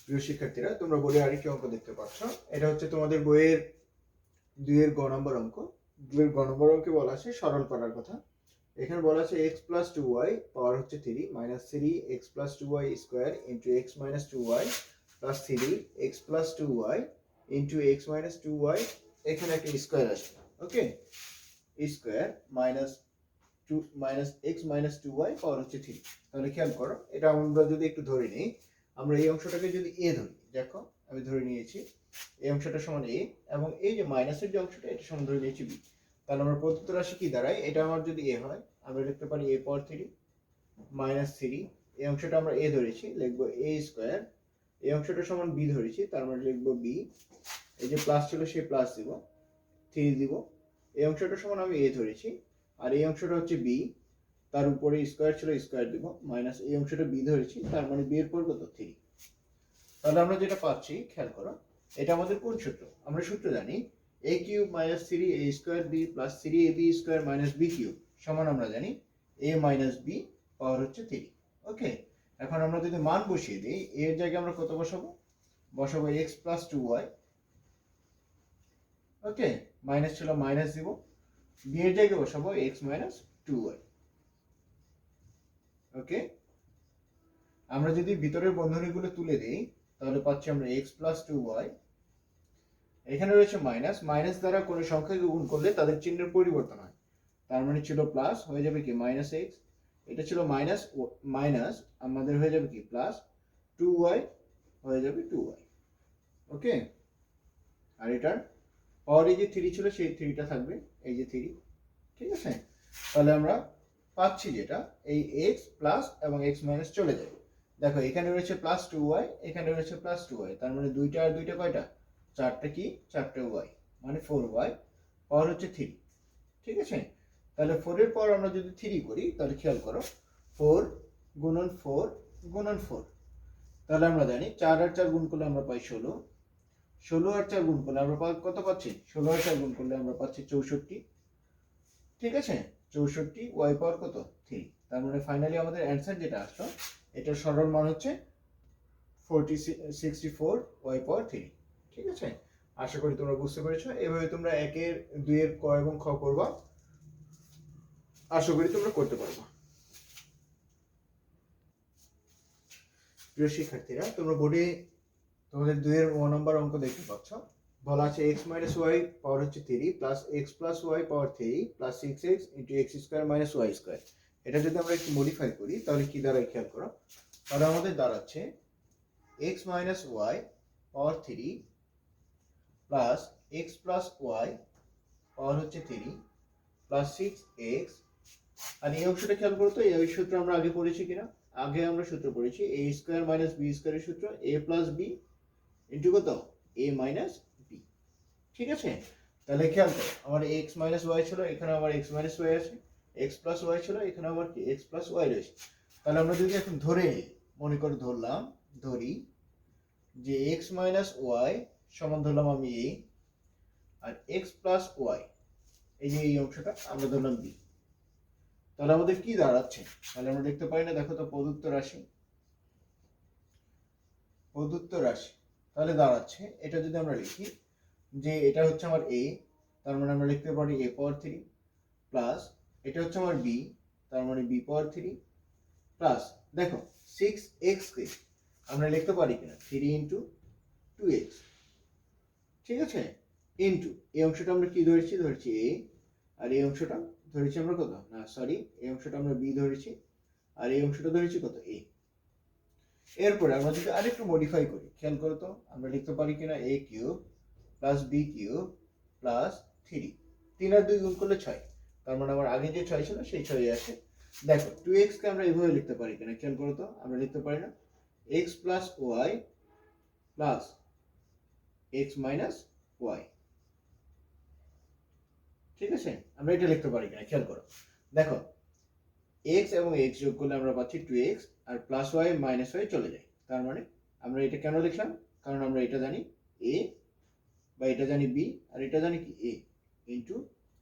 প্রিয় শিক্ষার্থীরা, তোমরা বইয়ে আরেকটি অঙ্ক দেখতে পাচ্ছ। এটা হচ্ছে তোমাদের বইয়ের 2 এর গ নম্বর অঙ্ক। 2 এর গ নম্বর অঙ্কে বলা আছে সরল করার কথা। এখানে বলা আছে x + 2y পাওয়ার হচ্ছে 3 - 3x + 2y square into x - 2y plus 3x + 2y into x - 2y, এখানে একটা স্কয়ার আসবে। ওকে, স্কয়ার x - 2y পাওয়ার হচ্ছে 3। তাহলে খেয়াল করো, এটা আমরা যদি একটু ধরে নিই, আমরা এই অংশটাকে যদি a ধরি, দেখো আমি ধরে নিয়েছি এই অংশটা সমান a, এবং এই যে মাইনাসের যে অংশটা এটা সমান ধরে নিয়েছি b। তাহলে আমরা প্রদত্ত রাশি কি দাঁড়ায়, এটা আমার যদি a হয় আমরা লিখতে পারি a পাওয়ার 3 - 3, এই অংশটা আমরা a ধরেছি লিখবো a স্কয়ার, এই অংশটা সমান b ধরেছি তার মানে লিখবো b, এই যে প্লাস ছিল সেই প্লাস দিব, 3 দিব, এই অংশটা সমান আমি a ধরেছি, আর এই অংশটা হচ্ছে b, তার উপরে স্কয়ার ছিল স্কয়ার দিব, মাইনাস এই অংশটা b ধরেছি তার মানে b এর পর কত 3। তাহলে আমরা যেটা পাচ্ছি খেয়াল করো, এটা আমাদের কোন সূত্র, আমরা সূত্র জানি a³ - 3a square b plus 3ab square minus b cube সমান আমরা জানি a মাইনাস b পাওয়ার হচ্ছে 3। ওকে, এখন আমরা যদি মান বসিয়ে দিই, a এর জায়গায় আমরা কত বসাবো, বসাবো x + 2y। ওকে, মাইনাস ছিল মাইনাস দিব, b এর জায়গায় বসাবো x - 2y। ওকে, আমরা যদি ভিতরের বন্ধনীগুলো তুলে দেই তাহলে পাচ্ছি আমরা x + 2y, এখানে রয়েছে মাইনাস, মাইনাস দ্বারা কোনো সংখ্যাকে গুণ করলে তাদের চিহ্নের পরিবর্তন হয়, তার মানে ছিল প্লাস, হয়ে যাবে কি -x, এটা ছিল মাইনাস, মাইনাস আমাদের হয়ে যাবে কি প্লাস 2y, হয়ে যাবে 2y। ওকে, আর এটার পাওয়ার এই যে 3 ছিল সেই 3টা থাকবে, এই যে 3, ঠিক আছে। তাহলে আমরা পাচ্ছি যেটা এই x প্লাস এবং x মাইনাস চলে যায়। দেখো এখানে রয়েছে প্লাস 2y, এখানে রয়েছে প্লাস 2y, তার মানে দুইটা আর দুইটা কয়টা, চারটা কি, চারটে y, মানে 4y পাওয়ার হচ্ছে 3, ঠিক আছে। তাহলে 4 এর পর আমরা যদি 3 করি তাহলে খেয়াল করো 4 গুণন 4 গুণন 4, তাহলে আমরা জানি 4 আর 4 গুণ করলে আমরা পাই 16, 16 আর 4 গুণ করলে আমরা কত পাচ্ছি, 16 আর 4 গুণ করলে আমরা পাচ্ছি 64, ঠিক আছে। 64 y পাওয়ার কত 3, তার মানে ফাইনালি আমাদের অ্যান্সার যেটা আসলো এটার সরল মান হচ্ছে 64 y পাওয়ার 3, ঠিক আছে। আশা করি তোমরা বুঝতে পেরেছো। এভাবে তোমরা 1 এর 2 এর ক এবং খ করবা, আশা করি তোমরা করতে পারবা। প্রিয় শিক্ষার্থীরা, তোমরা বোর্ডে তোমাদের 2 এর 1 নম্বর অঙ্ক দেখতে পাচ্ছ। বলা আছে x - y পাওয়ার হচ্ছে 3 প্লাস x + y পাওয়ার 3 plus 6x into x square minus y square. এটা যদি আমরা একটু মডিফাই করি তাহলে কি দাঁড়ায় খেয়াল করো, তাহলে আমাদের দাঁড়াচ্ছে x - y পাওয়ার 3 প্লাস x + y পাওয়ার হচ্ছে 3 প্লাস 6x, আর এই অংশটা খেয়াল করো তো, এই সূত্র আমরা আগে পড়েছি কিনা, আগে আমরা সূত্র পড়েছি a স্কয়ার মাইনাস b স্কয়ারের সূত্র a প্লাস b ইনটু কত a মাইনাস b, ঠিক আছে। তাহলে খেয়াল করো আমার x মাইনাস y ছিল, এখানে আমার x মাইনাস y আছে, x প্লাস y ছিল, এখানে আমার কি x প্লাস y রয়েছে। তাহলে আমরা যদি এখন ধরে নিই, মনে করে ধরলাম, ধরি যে x মাইনাস y সমান ধরলাম আমি a, আর x প্লাস y এই যে এই অংশটা আমরা ধরলাম b, তাহলে আমাদের কি দাঁড়াচ্ছে, তাহলে আমরা দেখতে পাই না, দেখো তো প্রদত্ত রাশি, প্রদত্ত রাশি, তাহলে দাঁড়াচ্ছে এটা যদি আমরা লিখি যে এটা হচ্ছে আমার এ, তার মানে আমরা লিখতে পারি এ পাওয়ার 3 প্লাস এটা হচ্ছে আমার বি, তার মানে বি পাওয়ার 3 প্লাস দেখো 6x কে আমরা লিখতে পারি কিনা 3 ইন্টু 2x, ঠিক আছে, ইন্টু এই অংশটা আমরা কি ধরেছি, ধরেছি এ, আর এই অংশটা ধরেছি আমরা কত, না সরি এই অংশটা আমরা বি ধরেছি, আর এই অংশটা ধরেছি কত এ। এরপরে আমরা যদি আরেকটু মডিফাই করি, খেয়াল করো তো আমরা লিখতে পারি কিনা A cube plus B cube plus 3, 3 আর 2 গুণ করলে 6, তার মানে আমার আগে যে 6 ছিল সেই 6 আসে। দেখো 2x কে আমরা এইভাবে লিখতে পারি কিনা, খেয়াল করো তো আমরা লিখতে পারি না x plus y plus x minus y, ঠিক আছে, আমরা এটা লিখতে পারি কিনা খেয়াল করো। দেখো x এবং x যোগ করলে আমরা পাচ্ছি 2x, আর প্লাস ওয়াই মাইনাস ওয়াই চলে যায়, তার মানে আমরা এটা কেন লিখলাম, কারণ আমরা এটা জানি a বা এটা জানি b, আর এটা জানি কি a ইন্টু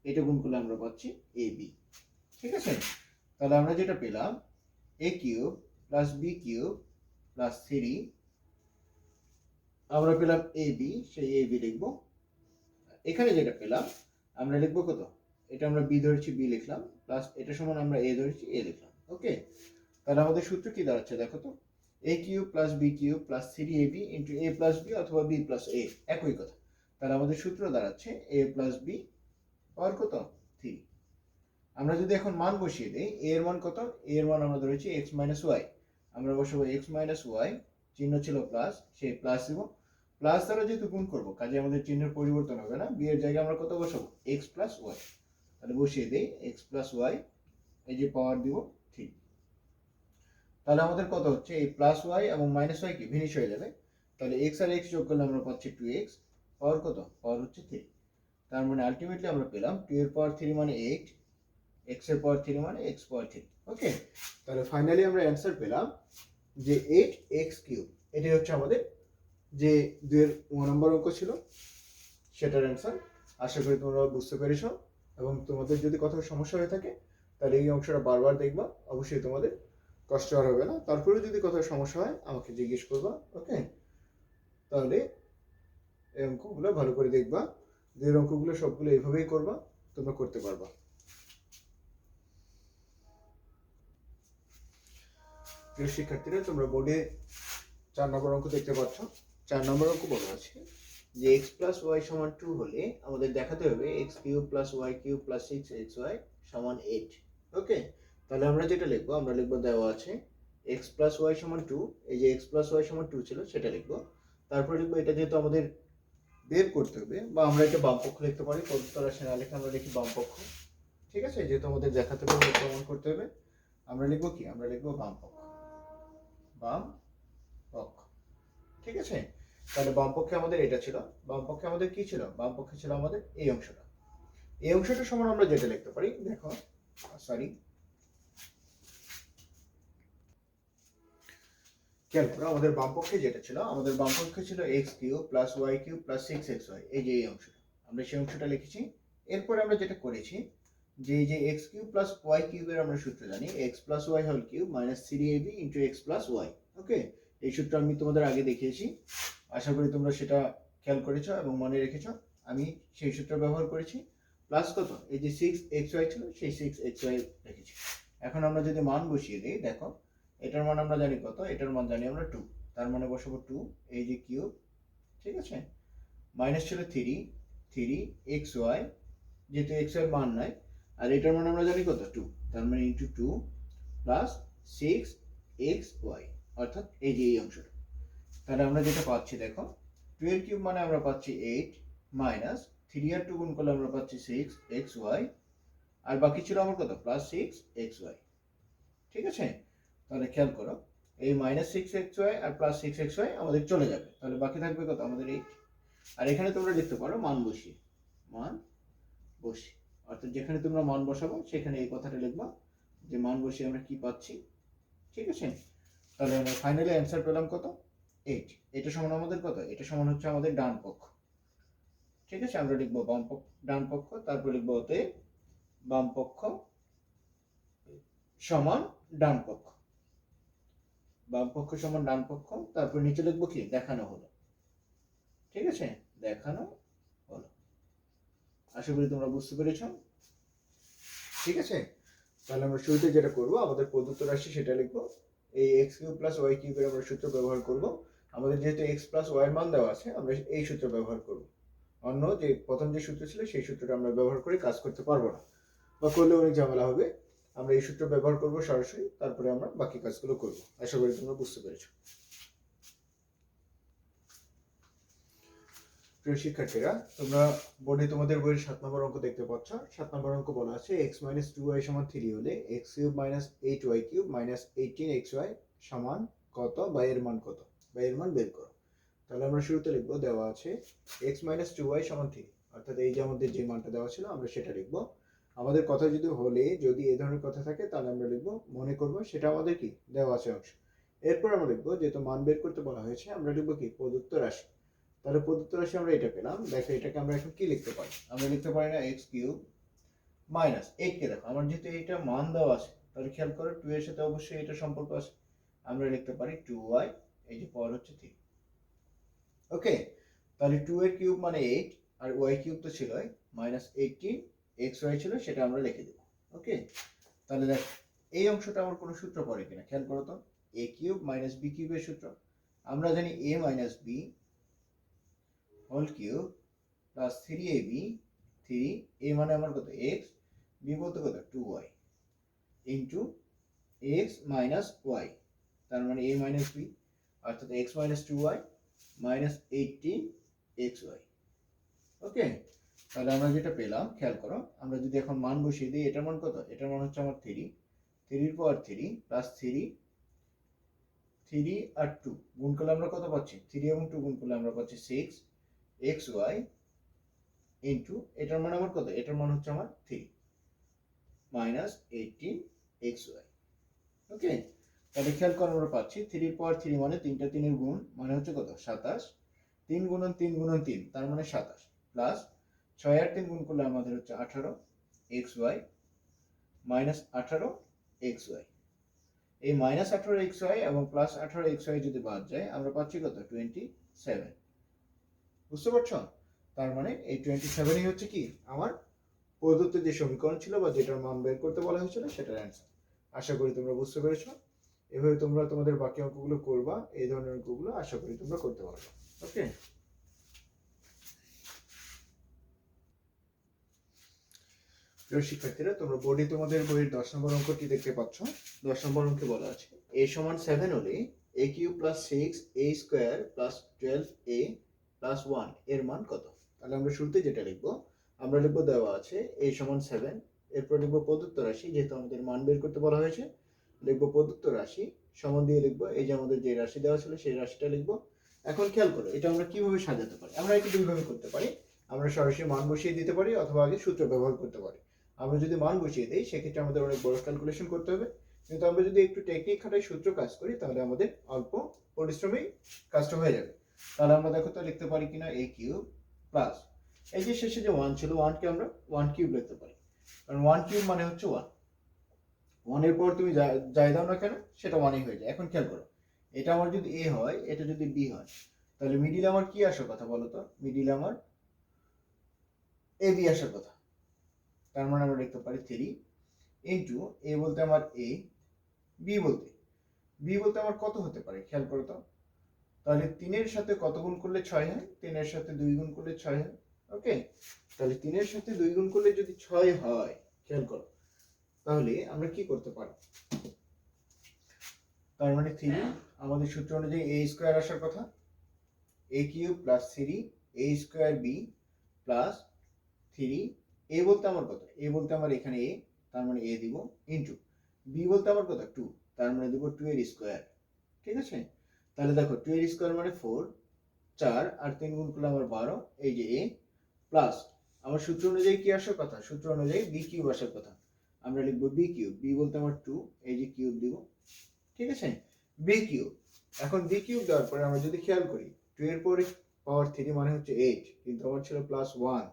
এটা গুণ করলে আমরা পাচ্ছি এ বি, ঠিক আছে। তাহলে আমরা যেটা পেলাম A cube plus B cube plus 3, আমরা পেলাম এ বি, সেই এ বি লিখবো। এখানে যেটা পেলাম আমরা লিখবো কত, এটা আমরা বি ধরেছি বি লিখলাম, প্লাস এটা সমান আমরা এ ধরেছি এ লিখলাম, ওকে। তাহলে আমাদের সূত্র কি দাঁড়াচ্ছে দেখো তো, A cube plus B cube plus 3ab into A plus B অথবা বি প্লাস এ, একই কথা। তাহলে আমাদের সূত্র দাঁড়াচ্ছে এ প্লাস বি পাওয়ার কত 3। আমরা যদি এখন মান বসিয়ে দিই, এ এর মান কত, এ এর মান আমরা ধরেছি এক্স মাইনাস ওয়াই, আমরা বসাবো এক্স মাইনাস ওয়াই, চিহ্ন ছিল প্লাস, সেই প্লাস দিব, প্লাস দ্বারা যেহেতু গুণ করবো কাজে আমাদের চিহ্নের পরিবর্তন হবে না, বি এর জায়গায় আমরা কত বসাবো এক্স প্লাস ওয়াই, তাহলে বসিয়ে দিই এক্স প্লাস ওয়াই, এই যে পাওয়ার দিব 3। তাহলে আমাদের কত হচ্ছে, এই প্লাস ওয়াই এবং মাইনাস ওয়াই কি ভিনিশ হয়ে যাবে, তাহলে এক্স আর এক্স যোগ করলে আমরা পাচ্ছি 2x, পাওয়ার কত, পাওয়ার হচ্ছে 3। তার মানে আলটিমেটলি আমরা পেলাম 2 এর পাওয়ার 3 মানে 8, x এর পাওয়ার 3 মানে x পাওয়ার 3, ওকে। তাহলে ফাইনালি আমরা অ্যান্সার পেলাম যে 8x কিউব, এটাই হচ্ছে আমাদের যে 2 এর 1 নম্বর অঙ্ক ছিল সেটার অ্যান্সার। আশা করি তোমরা বুঝতে পেরেছো, এবং তোমাদের যদি কোথাও সমস্যা হয়ে থাকে তাহলে এই অংশটা বারবার দেখবা, অবশ্যই তোমাদের কষ্ট আর হবে না। তারপরে যদি কোথাও সমস্যা হয় আমাকে জিজ্ঞেস করবা, ওকে। তাহলে এই অঙ্কগুলো ভালো করে দেখবা, যে অঙ্কগুলো সবগুলো এইভাবেই করবা, তোমরা করতে পারবা। প্রিয় শিক্ষার্থীরা, তোমরা বোর্ডে 4 নম্বর অঙ্ক দেখতে পাচ্ছ। 4 নম্বর অঙ্ক বলা আছে যে x প্লাস ওয়াই সমান 2 হলে আমাদের দেখাতে হবে x cube plus y cube plus 6xy সমান 8, ওকে। তাহলে আমরা যেটা লিখবো, আমরা লিখবো দেওয়া আছে x প্লাস ওয়াই সমান 2, এই যে x প্লাস ওয়াই সমান 2 ছিল সেটা লিখবো, তারপরে লিখবো এটা যেহেতু আমাদের বের করতে হবে, বা আমরা এটা বাম পক্ষ লিখতে পারি, প্রদত্ত রাশি না লিখে আমরা লিখি বাম পক্ষ, ঠিক আছে, যেহেতু আমাদের দেখাতে হবে প্রমাণ করতে হবে, আমরা লিখবো কি, আমরা লিখবো বাম পক্ষ, বাম পক্ষ, ঠিক আছে। তাহলে বাম পক্ষে আমাদের এটা ছিল, বাম পক্ষে আমাদের কি ছিল, বাম পক্ষে ছিল আমাদের এই অংশটা, এই অংশটা সমান আমরা যেটা লিখতে পারি, দেখো সরি খেয়াল করো, আমাদের বাম পক্ষে যেটা ছিল, আমাদের বাম পক্ষে ছিল x cube plus y cube plus 6xy, এই যে এই অংশটা, আমরা সেই অংশটা লিখেছি। এরপরে আমরা যেটা করেছি যে এই যে x কিউব প্লাস ওয়াই কিউবের আমরা সূত্র জানি x plus Y whole cube minus 3ab into x plus Y, okay. এই সূত্র আমি তোমাদের আগে দেখিয়েছি, আশা করি তোমরা সেটা খেয়াল করেছো এবং মনে রেখেছো। আমি সেই সূত্র ব্যবহার করেছি, প্লাস কত, এই যে 6xy ছিল সেই 6xy রেখেছি। এখন আমরা যদি মান বসিয়ে দিই, দেখো এটার মান আমরা জানি কত, এটার মান জানি আমরা 2, তার মানে বসাবো 2, এই যে কিউব, ঠিক আছে, মাইনাস ছিল 3xy, যেহেতু x এর মান নাই, আর এটার মান আমরা জানি কত 2, তার মানে ইন্টু 2 প্লাস 6xy, অর্থাৎ এই যে এই অংশটা। তাহলে আমরা যেটা পাচ্ছি দেখো 2 এর কিউব মানে আমরা পাচ্ছি 8 মাইনাস 3 আর 2 গুণ করলে আমরা পাচ্ছি 6xy, আর বাকি ছিল আমার কত প্লাস 6xy, ঠিক আছে। তাহলে খেয়াল করো এই মাইনাস 6xy আর প্লাস 6xy আমাদের চলে যাবে, তাহলে বাকি থাকবে কত আমাদের 8, আর এখানে তোমরা লিখতে পারো মান বসিয়ে, মান বসিয়ে, অর্থাৎ যেখানে তোমরা মান বসাবো সেখানে এই কথাটা লিখবা যে মান বসিয়ে আমরা কি পাচ্ছি, ঠিক আছে। তাহলে আমরা ফাইনালি অ্যান্সার পেলাম কত 8, এটা সমান আমাদের কত, এটা সমান হচ্ছে আমাদের ডান পক্ষ, ঠিক আছে। আমরা লিখবো বাম পক্ষ, ডান পক্ষ, তারপর লিখবো ওতে বাম পক্ষ সমান ডান পক্ষ, বাম পক্ষ সমান ডান পক্ষ, তারপর নিচে লিখবো কি দেখানো হলো, ঠিক আছে, দেখানো হলো। আশা করি তোমরা বুঝতে পেরেছ। ঠিক আছে, তাহলে আমরা শুরুতে যেটা করব, আমাদের প্রদত্ত রাশি সেটা লিখবো। এই এক্স কিউব প্লাস ওয়াই কিউবের আমরা সূত্র ব্যবহার করব। আমাদের যেহেতু এক্স প্লাস ওয়াই এর মান দেওয়া আছে, আমরা এই সূত্র ব্যবহার করব। অন্য যে প্রথম যে সূত্র ছিল সেই সূত্রটা আমরা ব্যবহার করে কাজ করতে পারবো না, বা করলে অনেক ঝামেলা হবে। আমরা এই সূত্র ব্যবহার করব সরাসরি, তারপরে আমরা বাকি কাজগুলো করব। আশা করি তোমরা বুঝতে পেরেছো। প্রিয় শিক্ষার্থীরা, তোমরা বোর্ডে তোমাদের বইয়ের 7 নম্বর অঙ্ক দেখতে পাচ্ছ। 7 নম্বর অঙ্ক বলা আছে x - 2y = 3 হলে x³ - 8y³ - 18xy সমান কত, বা এর মান কত, বা এর মান বের করো। তাহলে আমরা শুরুতে লিখব, দেওয়া আছে x - 2y = 3, অর্থাৎ এই যে আমাদের যে মানটা দেওয়া ছিল আমরা সেটা লিখব। আমাদের কথা যদি এই ধরনের কথা থাকে তাহলে আমরা লিখব মনে করব সেটা আমাদের কি দেওয়া আছে অংশ। এরপর আমরা লিখব যেহেতু মান বের করতে বলা হয়েছে, আমরা লিখব কি প্রদত্ত রাশি। তাহলে প্রদত্ত রাশি আমরা এটা পেলাম। দেখো এটাকে আমরা এখন কি লিখতে পারি, আমরা লিখতে পারি না x³ মাইনাস 8 কে, দেখো আমার যেহেতু এটা মান দেওয়া আছে, তাহলে খেয়াল করো 2 এর সাথে অবশ্যই এটা সম্পর্ক আছে। আমরা লিখতে পারি 2y, এই যে পাওয়ার হচ্ছে 3। ওকে, তাহলে 2 এর কিউব মানে 8, আর y কিউব তো ছিল -18, xy ছিল, সেটা আমরা লিখে দেব। ওকে, তাহলে দেখো এই অংশটা আমার কোনো সূত্র পড়ে কিনা খেয়াল করো তো। a³ - b³ এর সূত্র আমরা জানি, a - b whole cube plus 3ab, 3a মানে আমার কত x, b বলতে কত 2y into x minus y, তার মানে a মাইনাস b, অর্থাৎ x minus 2y minus 18xy। ওকে, তাহলে আমরা যেটা পেলাম খেয়াল করো, আমরা যদি এখন মান বসিয়ে দিই, এটার মান কত, এটার মান হচ্ছে আমার 3, 3 এর পাওয়ার 3 প্লাস 3 আর 2 গুণ করলে আমরা কত পাচ্ছি, 3 এবং 2 গুণ করলে আমরা পাচ্ছি 6xy ইন্টু এটার মান আমার কত, এটার মান হচ্ছে আমার 3 মাইনাস 18xy। ওকে, তাহলে খেয়াল করো আমরা পাচ্ছি 3 এর পাওয়ার 3 মানে 3টা 3 এর গুণ মানে হচ্ছে কত 27, 3 গুণন 3 গুণন 3 তার মানে 27, প্লাস 6 আর 3 গুণ করলে আমাদের হচ্ছে 18xy মাইনাস 18xy। এই মাইনাস 18xy এবং প্লাস 18xy যদি বাদ যায় আমরা পাচ্ছি কত 27। বুঝতে পারছো? তার মানে এই 27ই হচ্ছে কি আমার প্রদত্ত যে সমীকরণ ছিল বা যেটার মান বের করতে বলা হয়েছিল সেটার অ্যান্সার। আশা করি তোমরা বুঝতে পেরেছো। এভাবে তোমরা তোমাদের বাকি অঙ্কগুলো করবা, এই ধরনের অঙ্কগুলো আশা করি তোমরা করতে পারবে। ওকে, প্রিয় শিক্ষার্থীরা, তোমরা বোর্ডে তোমাদের বইয়ের 10 নম্বর অঙ্কটি দেখতে পাচ্ছ। 10 নম্বর অঙ্কে বলা আছে a = 7 হলে a³ + 6a² + 12a + 1 এর মান কত। তাহলে আমরা শুরুতে যেটা লিখবো, আমরা লিখবো দেওয়া আছে a = 7, এরপর লিখবো প্রদত্ত রাশি, যেহেতু আমাদের মান বের করতে বলা হয়েছে লিখবো প্রদত্ত রাশি সমান দিয়ে লিখবো এই যে আমাদের যে রাশি দেওয়া ছিল সেই রাশিটা লিখবো। এখন খেয়াল করো এটা আমরা কিভাবে সাজাতে পারি, আমরা এটা দুইভাবে করতে পারি। আমরা সরাসরি মান বসিয়ে দিতে পারি অথবা আগে সূত্র ব্যবহার করতে পারি। আমরা যদি মান বসিয়ে দিই সেক্ষেত্রে আমাদের অনেক বড় ক্যালকুলেশন করতে হবে, কিন্তু আমরা যদি একটু টেকনিক খাটাই সূত্র কাজ করি তাহলে আমাদের অল্প পরিশ্রমেই কাজটা হয়ে যাবে। তাহলে আমরা দেখো তো লিখতে পারি কিনা a³ প্লাস এই যে শেষে যে 1 ছিল 1 কে আমরা 1³ লিখতে পারি, কারণ 1³ মানে হচ্ছে 1, 1 এর পর তুমি যাই দাও না কেন সেটা 1ই হয়ে যায়। এখন খেয়াল করো এটা আমার যদি a হয়, এটা যদি b হয়, তাহলে মিডিলে আমার কি আসার কথা বলো তো, মিডিলে আমার ab আসার কথা। তার মানে আমরা লিখতে পারি 3 ইন্টু a বলতে আমার a, b বলতে আমার কত হতে পারে খেয়াল করো তো। তাহলে 3 এর সাথে কত গুণ করলে 6 হয়, 3 এর সাথে 2 গুণ করলে 6 হয়। ওকে, তাহলে 3 এর সাথে 2 গুণ করলে যদি 6 হয় খেয়াল করো, তাহলে আমরা কি করতে পারি, তার মানে 3 আমাদের সূত্র অনুযায়ী a² আসার কথা, a³ plus 3a²b plus 3, a বলতে আমার কত, a বলতে আমার এখানে a, তার মানে a দিব, ইন্টু b বলতে আমার কত 2, তার মানে দিব 2 এর স্কয়ার। ঠিক আছে, তাহলে দেখো 2 এর স্কয়ার মানে 4, 4 আর 3 গুণ করলে আমার 12, এই যে a প্লাস আমার সূত্র অনুযায়ী কি আসার কথা, সূত্র অনুযায়ী b³ আসার কথা, আমরা লিখব b³, b বলতে আমার 2, এই যে কিউব দিব। ঠিক আছে, b³ এখন b³ দেওয়ার পরে আমরা যদি খেয়াল করি 2 এর পরে পাওয়ার 3 মানে হচ্ছে 8, কিন্তু আমার ছিল +1,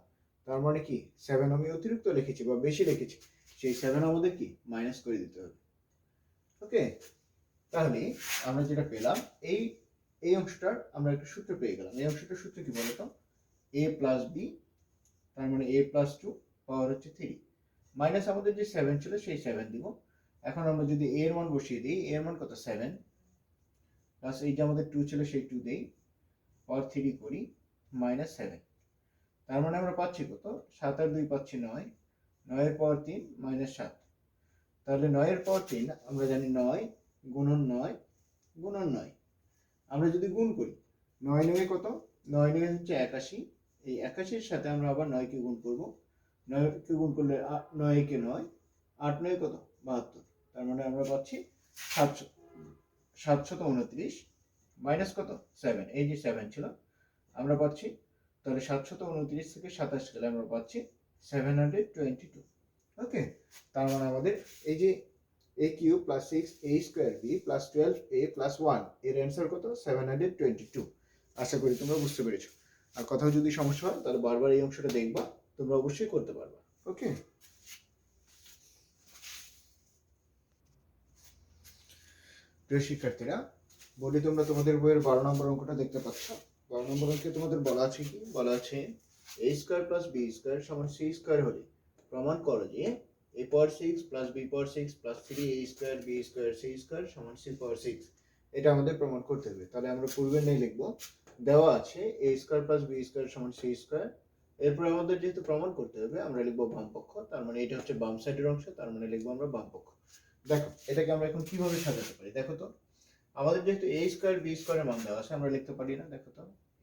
তার মানে কি 7 আমি অতিরিক্ত লিখেছি বা বেশি লিখেছি, সেই 7 আমাদের কি মাইনাস করে দিতে হবে। ওকে, তাহলে আমরা যেটা পেলাম এই অংশটার আমরা একটা সূত্র পেয়ে গেলাম। এই অংশটার সূত্র কি বলতো, a + b তার মানে a প্লাস 2 পাওয়ার হচ্ছে 3 মাইনাস আমাদের যে 7 ছিল সেই 7 দিব। এখন আমরা যদি a এর মান বসিয়ে দিই, a এর মান কত 7 প্লাস এই যে আমাদের 2 ছিল সেই 2 দেই, পাওয়ার 3 করি মাইনাস 7। তার মানে আমরা পাচ্ছি কত, 7 আর 2 পাচ্ছি 9, 9 এর পাওয়ার 3 মাইনাস 7। তাহলে 9 এর পাওয়ার 3 আমরা জানি 9 গুণন 9 গুণন 9। আমরা যদি গুণ করি 9 9 কত, 9 9 হচ্ছে 81। এই 81 এর সাথে আমরা আবার 9 কে গুণ করব। 9 কে গুণ করলে 9 কে 9, 8 9 কত 72। তার মানে আমরা পাচ্ছি 729 মাইনাস কত 7, এই যে 7 ছিল আমরা পাচ্ছি। তাহলে 729 থেকে 27 গেলে আমরা পাচ্ছি 722। ওকে, তার মানে আমাদের এই যে a cube plus 6a square b plus 12a plus 1 এর অ্যান্সার কত 722। আশা করি তোমরা বুঝতে পেরেছো। আর কোথাও যদি সমস্যা হয় তাহলে বারবার এই অংশটা দেখবা, তোমরা অবশ্যই করতে পারবা। ওকে, প্রিয় শিক্ষার্থীরা, বলি তোমরা তোমাদের বইয়ের 12 নম্বর অঙ্কটা দেখতে পাচ্ছ। 12 নম্বর অঙ্কে তোমাদের বলা আছে কি, বলা আছে a square plus b square সমান c স্কয়ার হলে প্রমাণ করো যে a power 6 plus b power 6 plus 3a square b square c square সমান c পাওয়ার 6। এটা আমাদের প্রমাণ করতে হবে। তাহলে আমরা পূর্বে নেই লিখবো, দেওয়া আছে a square plus b square সমান c স্কয়ার। এরপর আমাদের যেহেতু প্রমাণ করতে হবে আমরা লিখবো বাম পক্ষ, তার মানে এটা হচ্ছে বাম সাইডের অংশ, তার মানে লিখবো আমরা বাম পক্ষ। দেখো এটাকে আমরা এখন কিভাবে সাজাতে পারি, দেখো তো আমাদের যেহেতু a স্কয়ার b স্কয়ারের মান দেওয়া আছে আমরা লিখতে পারি না, দেখো তো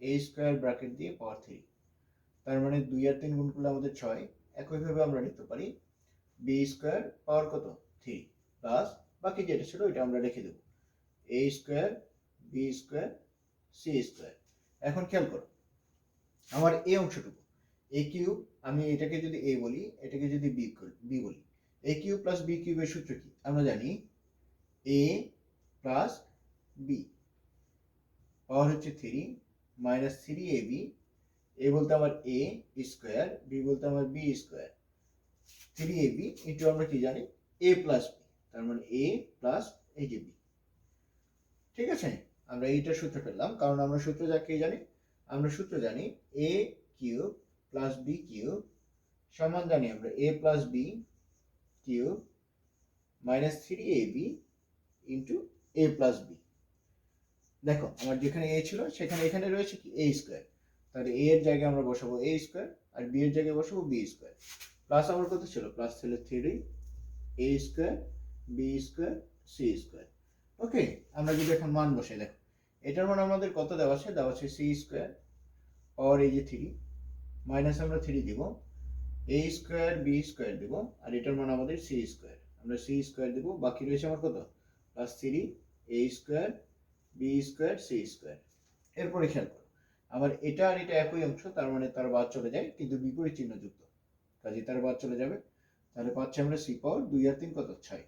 a স্কয়ার ব্র্যাকেট দিয়ে পাওয়ার 3, তার মানে 2 আর 3 গুণ করলে আমাদের 6। একইভাবে আমরা লিখতে পারি b স্কয়ার পাওয়ার কত 3 প্লাস বাকি যেটা ছিল এটা আমরা লিখে দেব a square b square c square. এখন খেয়াল করো আমার এই অংশটুকু a কিউব, আমি এটাকে যদি a বলি এটাকে যদি b বলি, a কিউব প্লাস b কিউবের সূত্র কি আমরা জানি, a প্লাস b পাওয়ার হচ্ছে 3 মাইনাস 3ab, a বলতে আমার a স্কয়ার, b বলতে আমার b স্কয়ার, 3ab ইন্টু আমরা কি জানি a প্লাস b, তার মানে a প্লাস এই যে b। ঠিক আছে, আমরা এইটার সূত্র পেলাম, কারণ আমরা সূত্র কি জানি, আমরা সূত্র জানি a cube plus b cube সমান জানি আমরা a plus b cube minus 3ab into a plus b। দেখো আমার যেখানে a ছিল সেখানে এখানে রয়েছে কি a স্কয়ার, তাহলে a এর জায়গায় আমরা বসাবো a স্কয়ার আর b এর জায়গায় বসাবো b স্কয়ার। প্লাস আমার কত ছিল, প্লাস ছিল 3a square b square c square. Okay, আমরা যদি এখন মান বসাই, দেখো এটার মান আমাদের কত দেওয়া আছে, দেওয়া আছে c স্কয়ার পাওয়ার এই যে 3 মাইনাস আমরা 3 দিব, a স্কয়ার b স্কয়ার দিব, আর এটার মান আমাদের c স্কয়ার, আমরা c স্কয়ার দিব, বাকি রয়েছে আমার কত plus 3a square b square c square. এরপরে খেয়াল করো আমার এটা আর এটা একই অংশ, তার মানে তার বাদ চলে যায় কিন্তু বিপরীত চিহ্ন যুক্ত, কাজে তার বাদ চলে যাবে। তাহলে পাচ্ছি আমরা c পাওয়ার 2 আর 3 কত 6।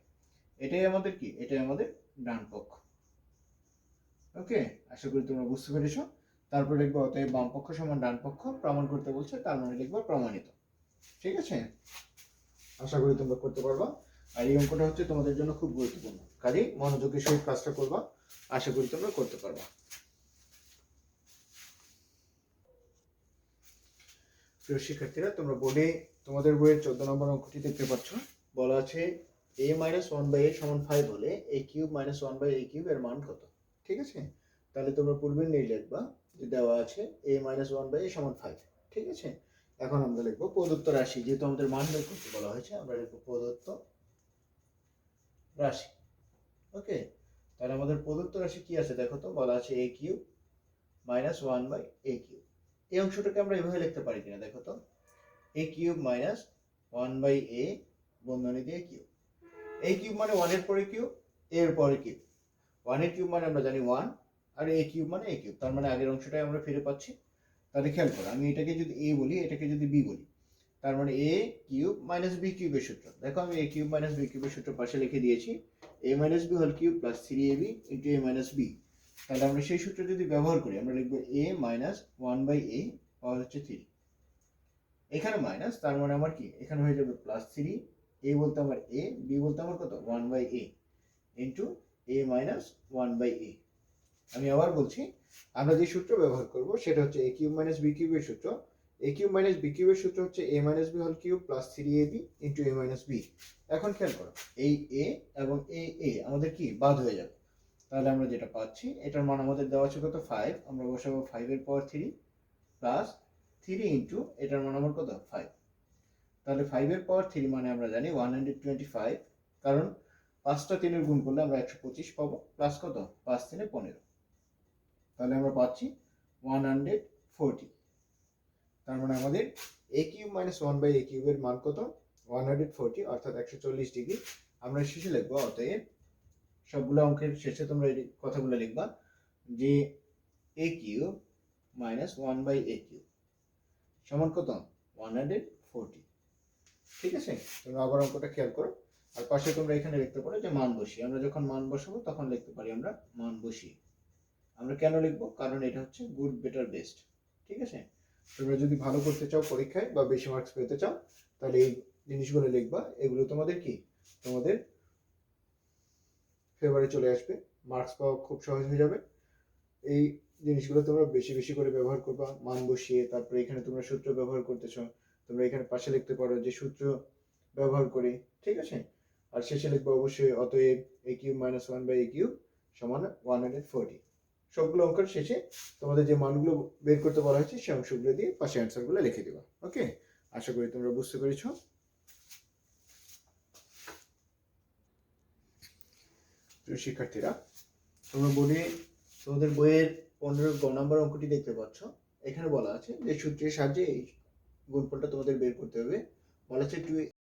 এটাই আমাদের কি, এটাই আমাদের ডান পক্ষ। ওকে, আশা করি তোমরা বুঝতে পেরেছো। তারপর লিখবো অতএব বাম পক্ষ সমান ডান পক্ষ, প্রমাণ করতে বলছে তার মানে লিখবো প্রমাণিত। ঠিক আছে, আশা করি তোমরা করতে পারবা। আর এই অঙ্কটা হচ্ছে তোমাদের জন্য খুব গুরুত্বপূর্ণ, কাজেই মনোযোগের সহিত কাজটা করবা, আশা করি তোমরা করতে পারবা। প্রিয় শিক্ষার্থীরা, তোমরা বোর্ডে তোমাদের বইয়ের 14 নম্বর অঙ্কটি দেখতে পাচ্ছ, বলা আছে a মাইনাস 1/a সমান 5 হলে a cube minus 1/a cube এর মান কত। ঠিক আছে, তাহলে তোমরা পূর্বে নিয়ে লিখবা যে দেওয়া আছে a মাইনাস 1/a সমান 5। ঠিক আছে, এখন আমরা লিখবো প্রদত্ত রাশি, যেহেতু আমাদের মান বের করতে বলা হয়েছে আমরা লিখবো প্রদত্ত রাশি। ওকে, তাহলে আমাদের প্রদত্ত রাশি কি আছে দেখো তো, বলা আছে a cube minus 1/a cube. এই অংশটাকে আমরা এভাবে লিখতে পারি কিনা দেখো তো, a কিউব মাইনাস 1/a বন্ধনী দিয়ে কিউব। a কিউব মানে 1 এর পরে কিউব, a এর পরে কিউব, 1 এর কিউব মানে আমরা জানি 1 আর a কিউব মানে a কিউব, তার মানে আগের অংশটাই আমরা ফিরে পাচ্ছি। তাহলে খেয়াল করো আমি এটাকে যদি a বলি এটাকে যদি b বলি, তার মানে a কিউব মাইনাস b কিউবের সূত্র, দেখো আমি a কিউব মাইনাস b কিউবের সূত্র পাশে লিখে দিয়েছি, a minus b whole cube plus 3ab into a minus b। তাহলে আমরা সেই সূত্র যদি ব্যবহার করি আমরা লিখবো a মাইনাস 1/a পাওয়ার হচ্ছে 3, এখানে মাইনাস, তার মানে আমার কি এখানে হয়ে যাবে প্লাস 3, a বলতে আমার a, b বলতে আমার কত 1/a into a minus 1/a। আমি আবার বলছি আমরা যে সূত্র ব্যবহার করব সেটা হচ্ছে a কিউব মাইনাস b কিউবের সূত্র, এ কিউব মাইনাস বি কিউবের সূত্র হচ্ছে A minus B whole cube plus 3ab into A minus B. এখন খেয়াল করো, এই এ এবং এ আমাদের কি বাদ হয়ে যাবে। তাহলে আমরা যেটা পাচ্ছি, এটার মান আমাদের দেওয়া আছে কত 5, আমরা বসাবো 5 এর পাওয়ার 3 প্লাস 3 ইন্টু এটার মান আমার কত 5। তাহলে 5 এর পাওয়ার 3 মানে আমরা জানি 125, কারণ 5টা 3 গুণ করলে আমরা 125 পাবো, প্লাস কত 5 3 15। তাহলে আমরা পাচ্ছি 140। তার মানে আমাদের এ কিউব মাইনাস 1 বাই এ কিউবের মান কত 140, অর্থাৎ 140 ডিগ্রি। আমরা শেষে লিখবো, অতএব সবগুলো অঙ্কের শেষে তোমরা এই কথাগুলো লিখবা যে A cube minus 1 by A cube সমান কত 140। ঠিক আছে, তোমরা আবার অঙ্কটা খেয়াল করো। আর পাশে তোমরা এখানে লিখতে পারো যে মান বসিয়ে, আমরা যখন মান বসাবো তখন লিখতে পারি আমরা মান বসিয়ে। আমরা কেন লিখবো, কারণ এটা হচ্ছে গুড বেটার বেস্ট। ঠিক আছে, তোমরা যদি ভালো করতে চাও পরীক্ষায় বা বেশি মার্কস পেতে চাও, তাহলে এই জিনিসগুলো লিখবা। এগুলো তোমাদের কি তোমাদের ফেভারে চলে আসবে, মার্কস পাওয়া খুব সহজ হয়ে যাবে। এই জিনিসগুলো তোমরা বেশি বেশি করে ব্যবহার করবা, মান বসিয়ে। তারপরে এখানে তোমরা সূত্র ব্যবহার করতেছো, তোমরা এখানে পাশে লিখতে পারো যে সূত্র ব্যবহার করে। ঠিক আছে, আর শেষে লিখবো অবশ্যই অতএব A cube minus 1 by A cube সমান 140। সবগুলো অঙ্কের শেষে তোমাদের যে মানগুলো বের করতে বলা হয়েছে সেই অংশগুলো দিয়ে পাশে অ্যান্সারগুলো লিখে দিবা। ওকে, আশা করি তোমরা বুঝতে পেরেছো। শিক্ষার্থীরা, তোমরা বোর্ডে তোমাদের বইয়ের 15 নম্বর অঙ্কটি দেখতে পাচ্ছ। এখানে বলা আছে যে সূত্রের সাহায্যে এই গুণফলটা তোমাদের বের করতে হবে। বলা আছে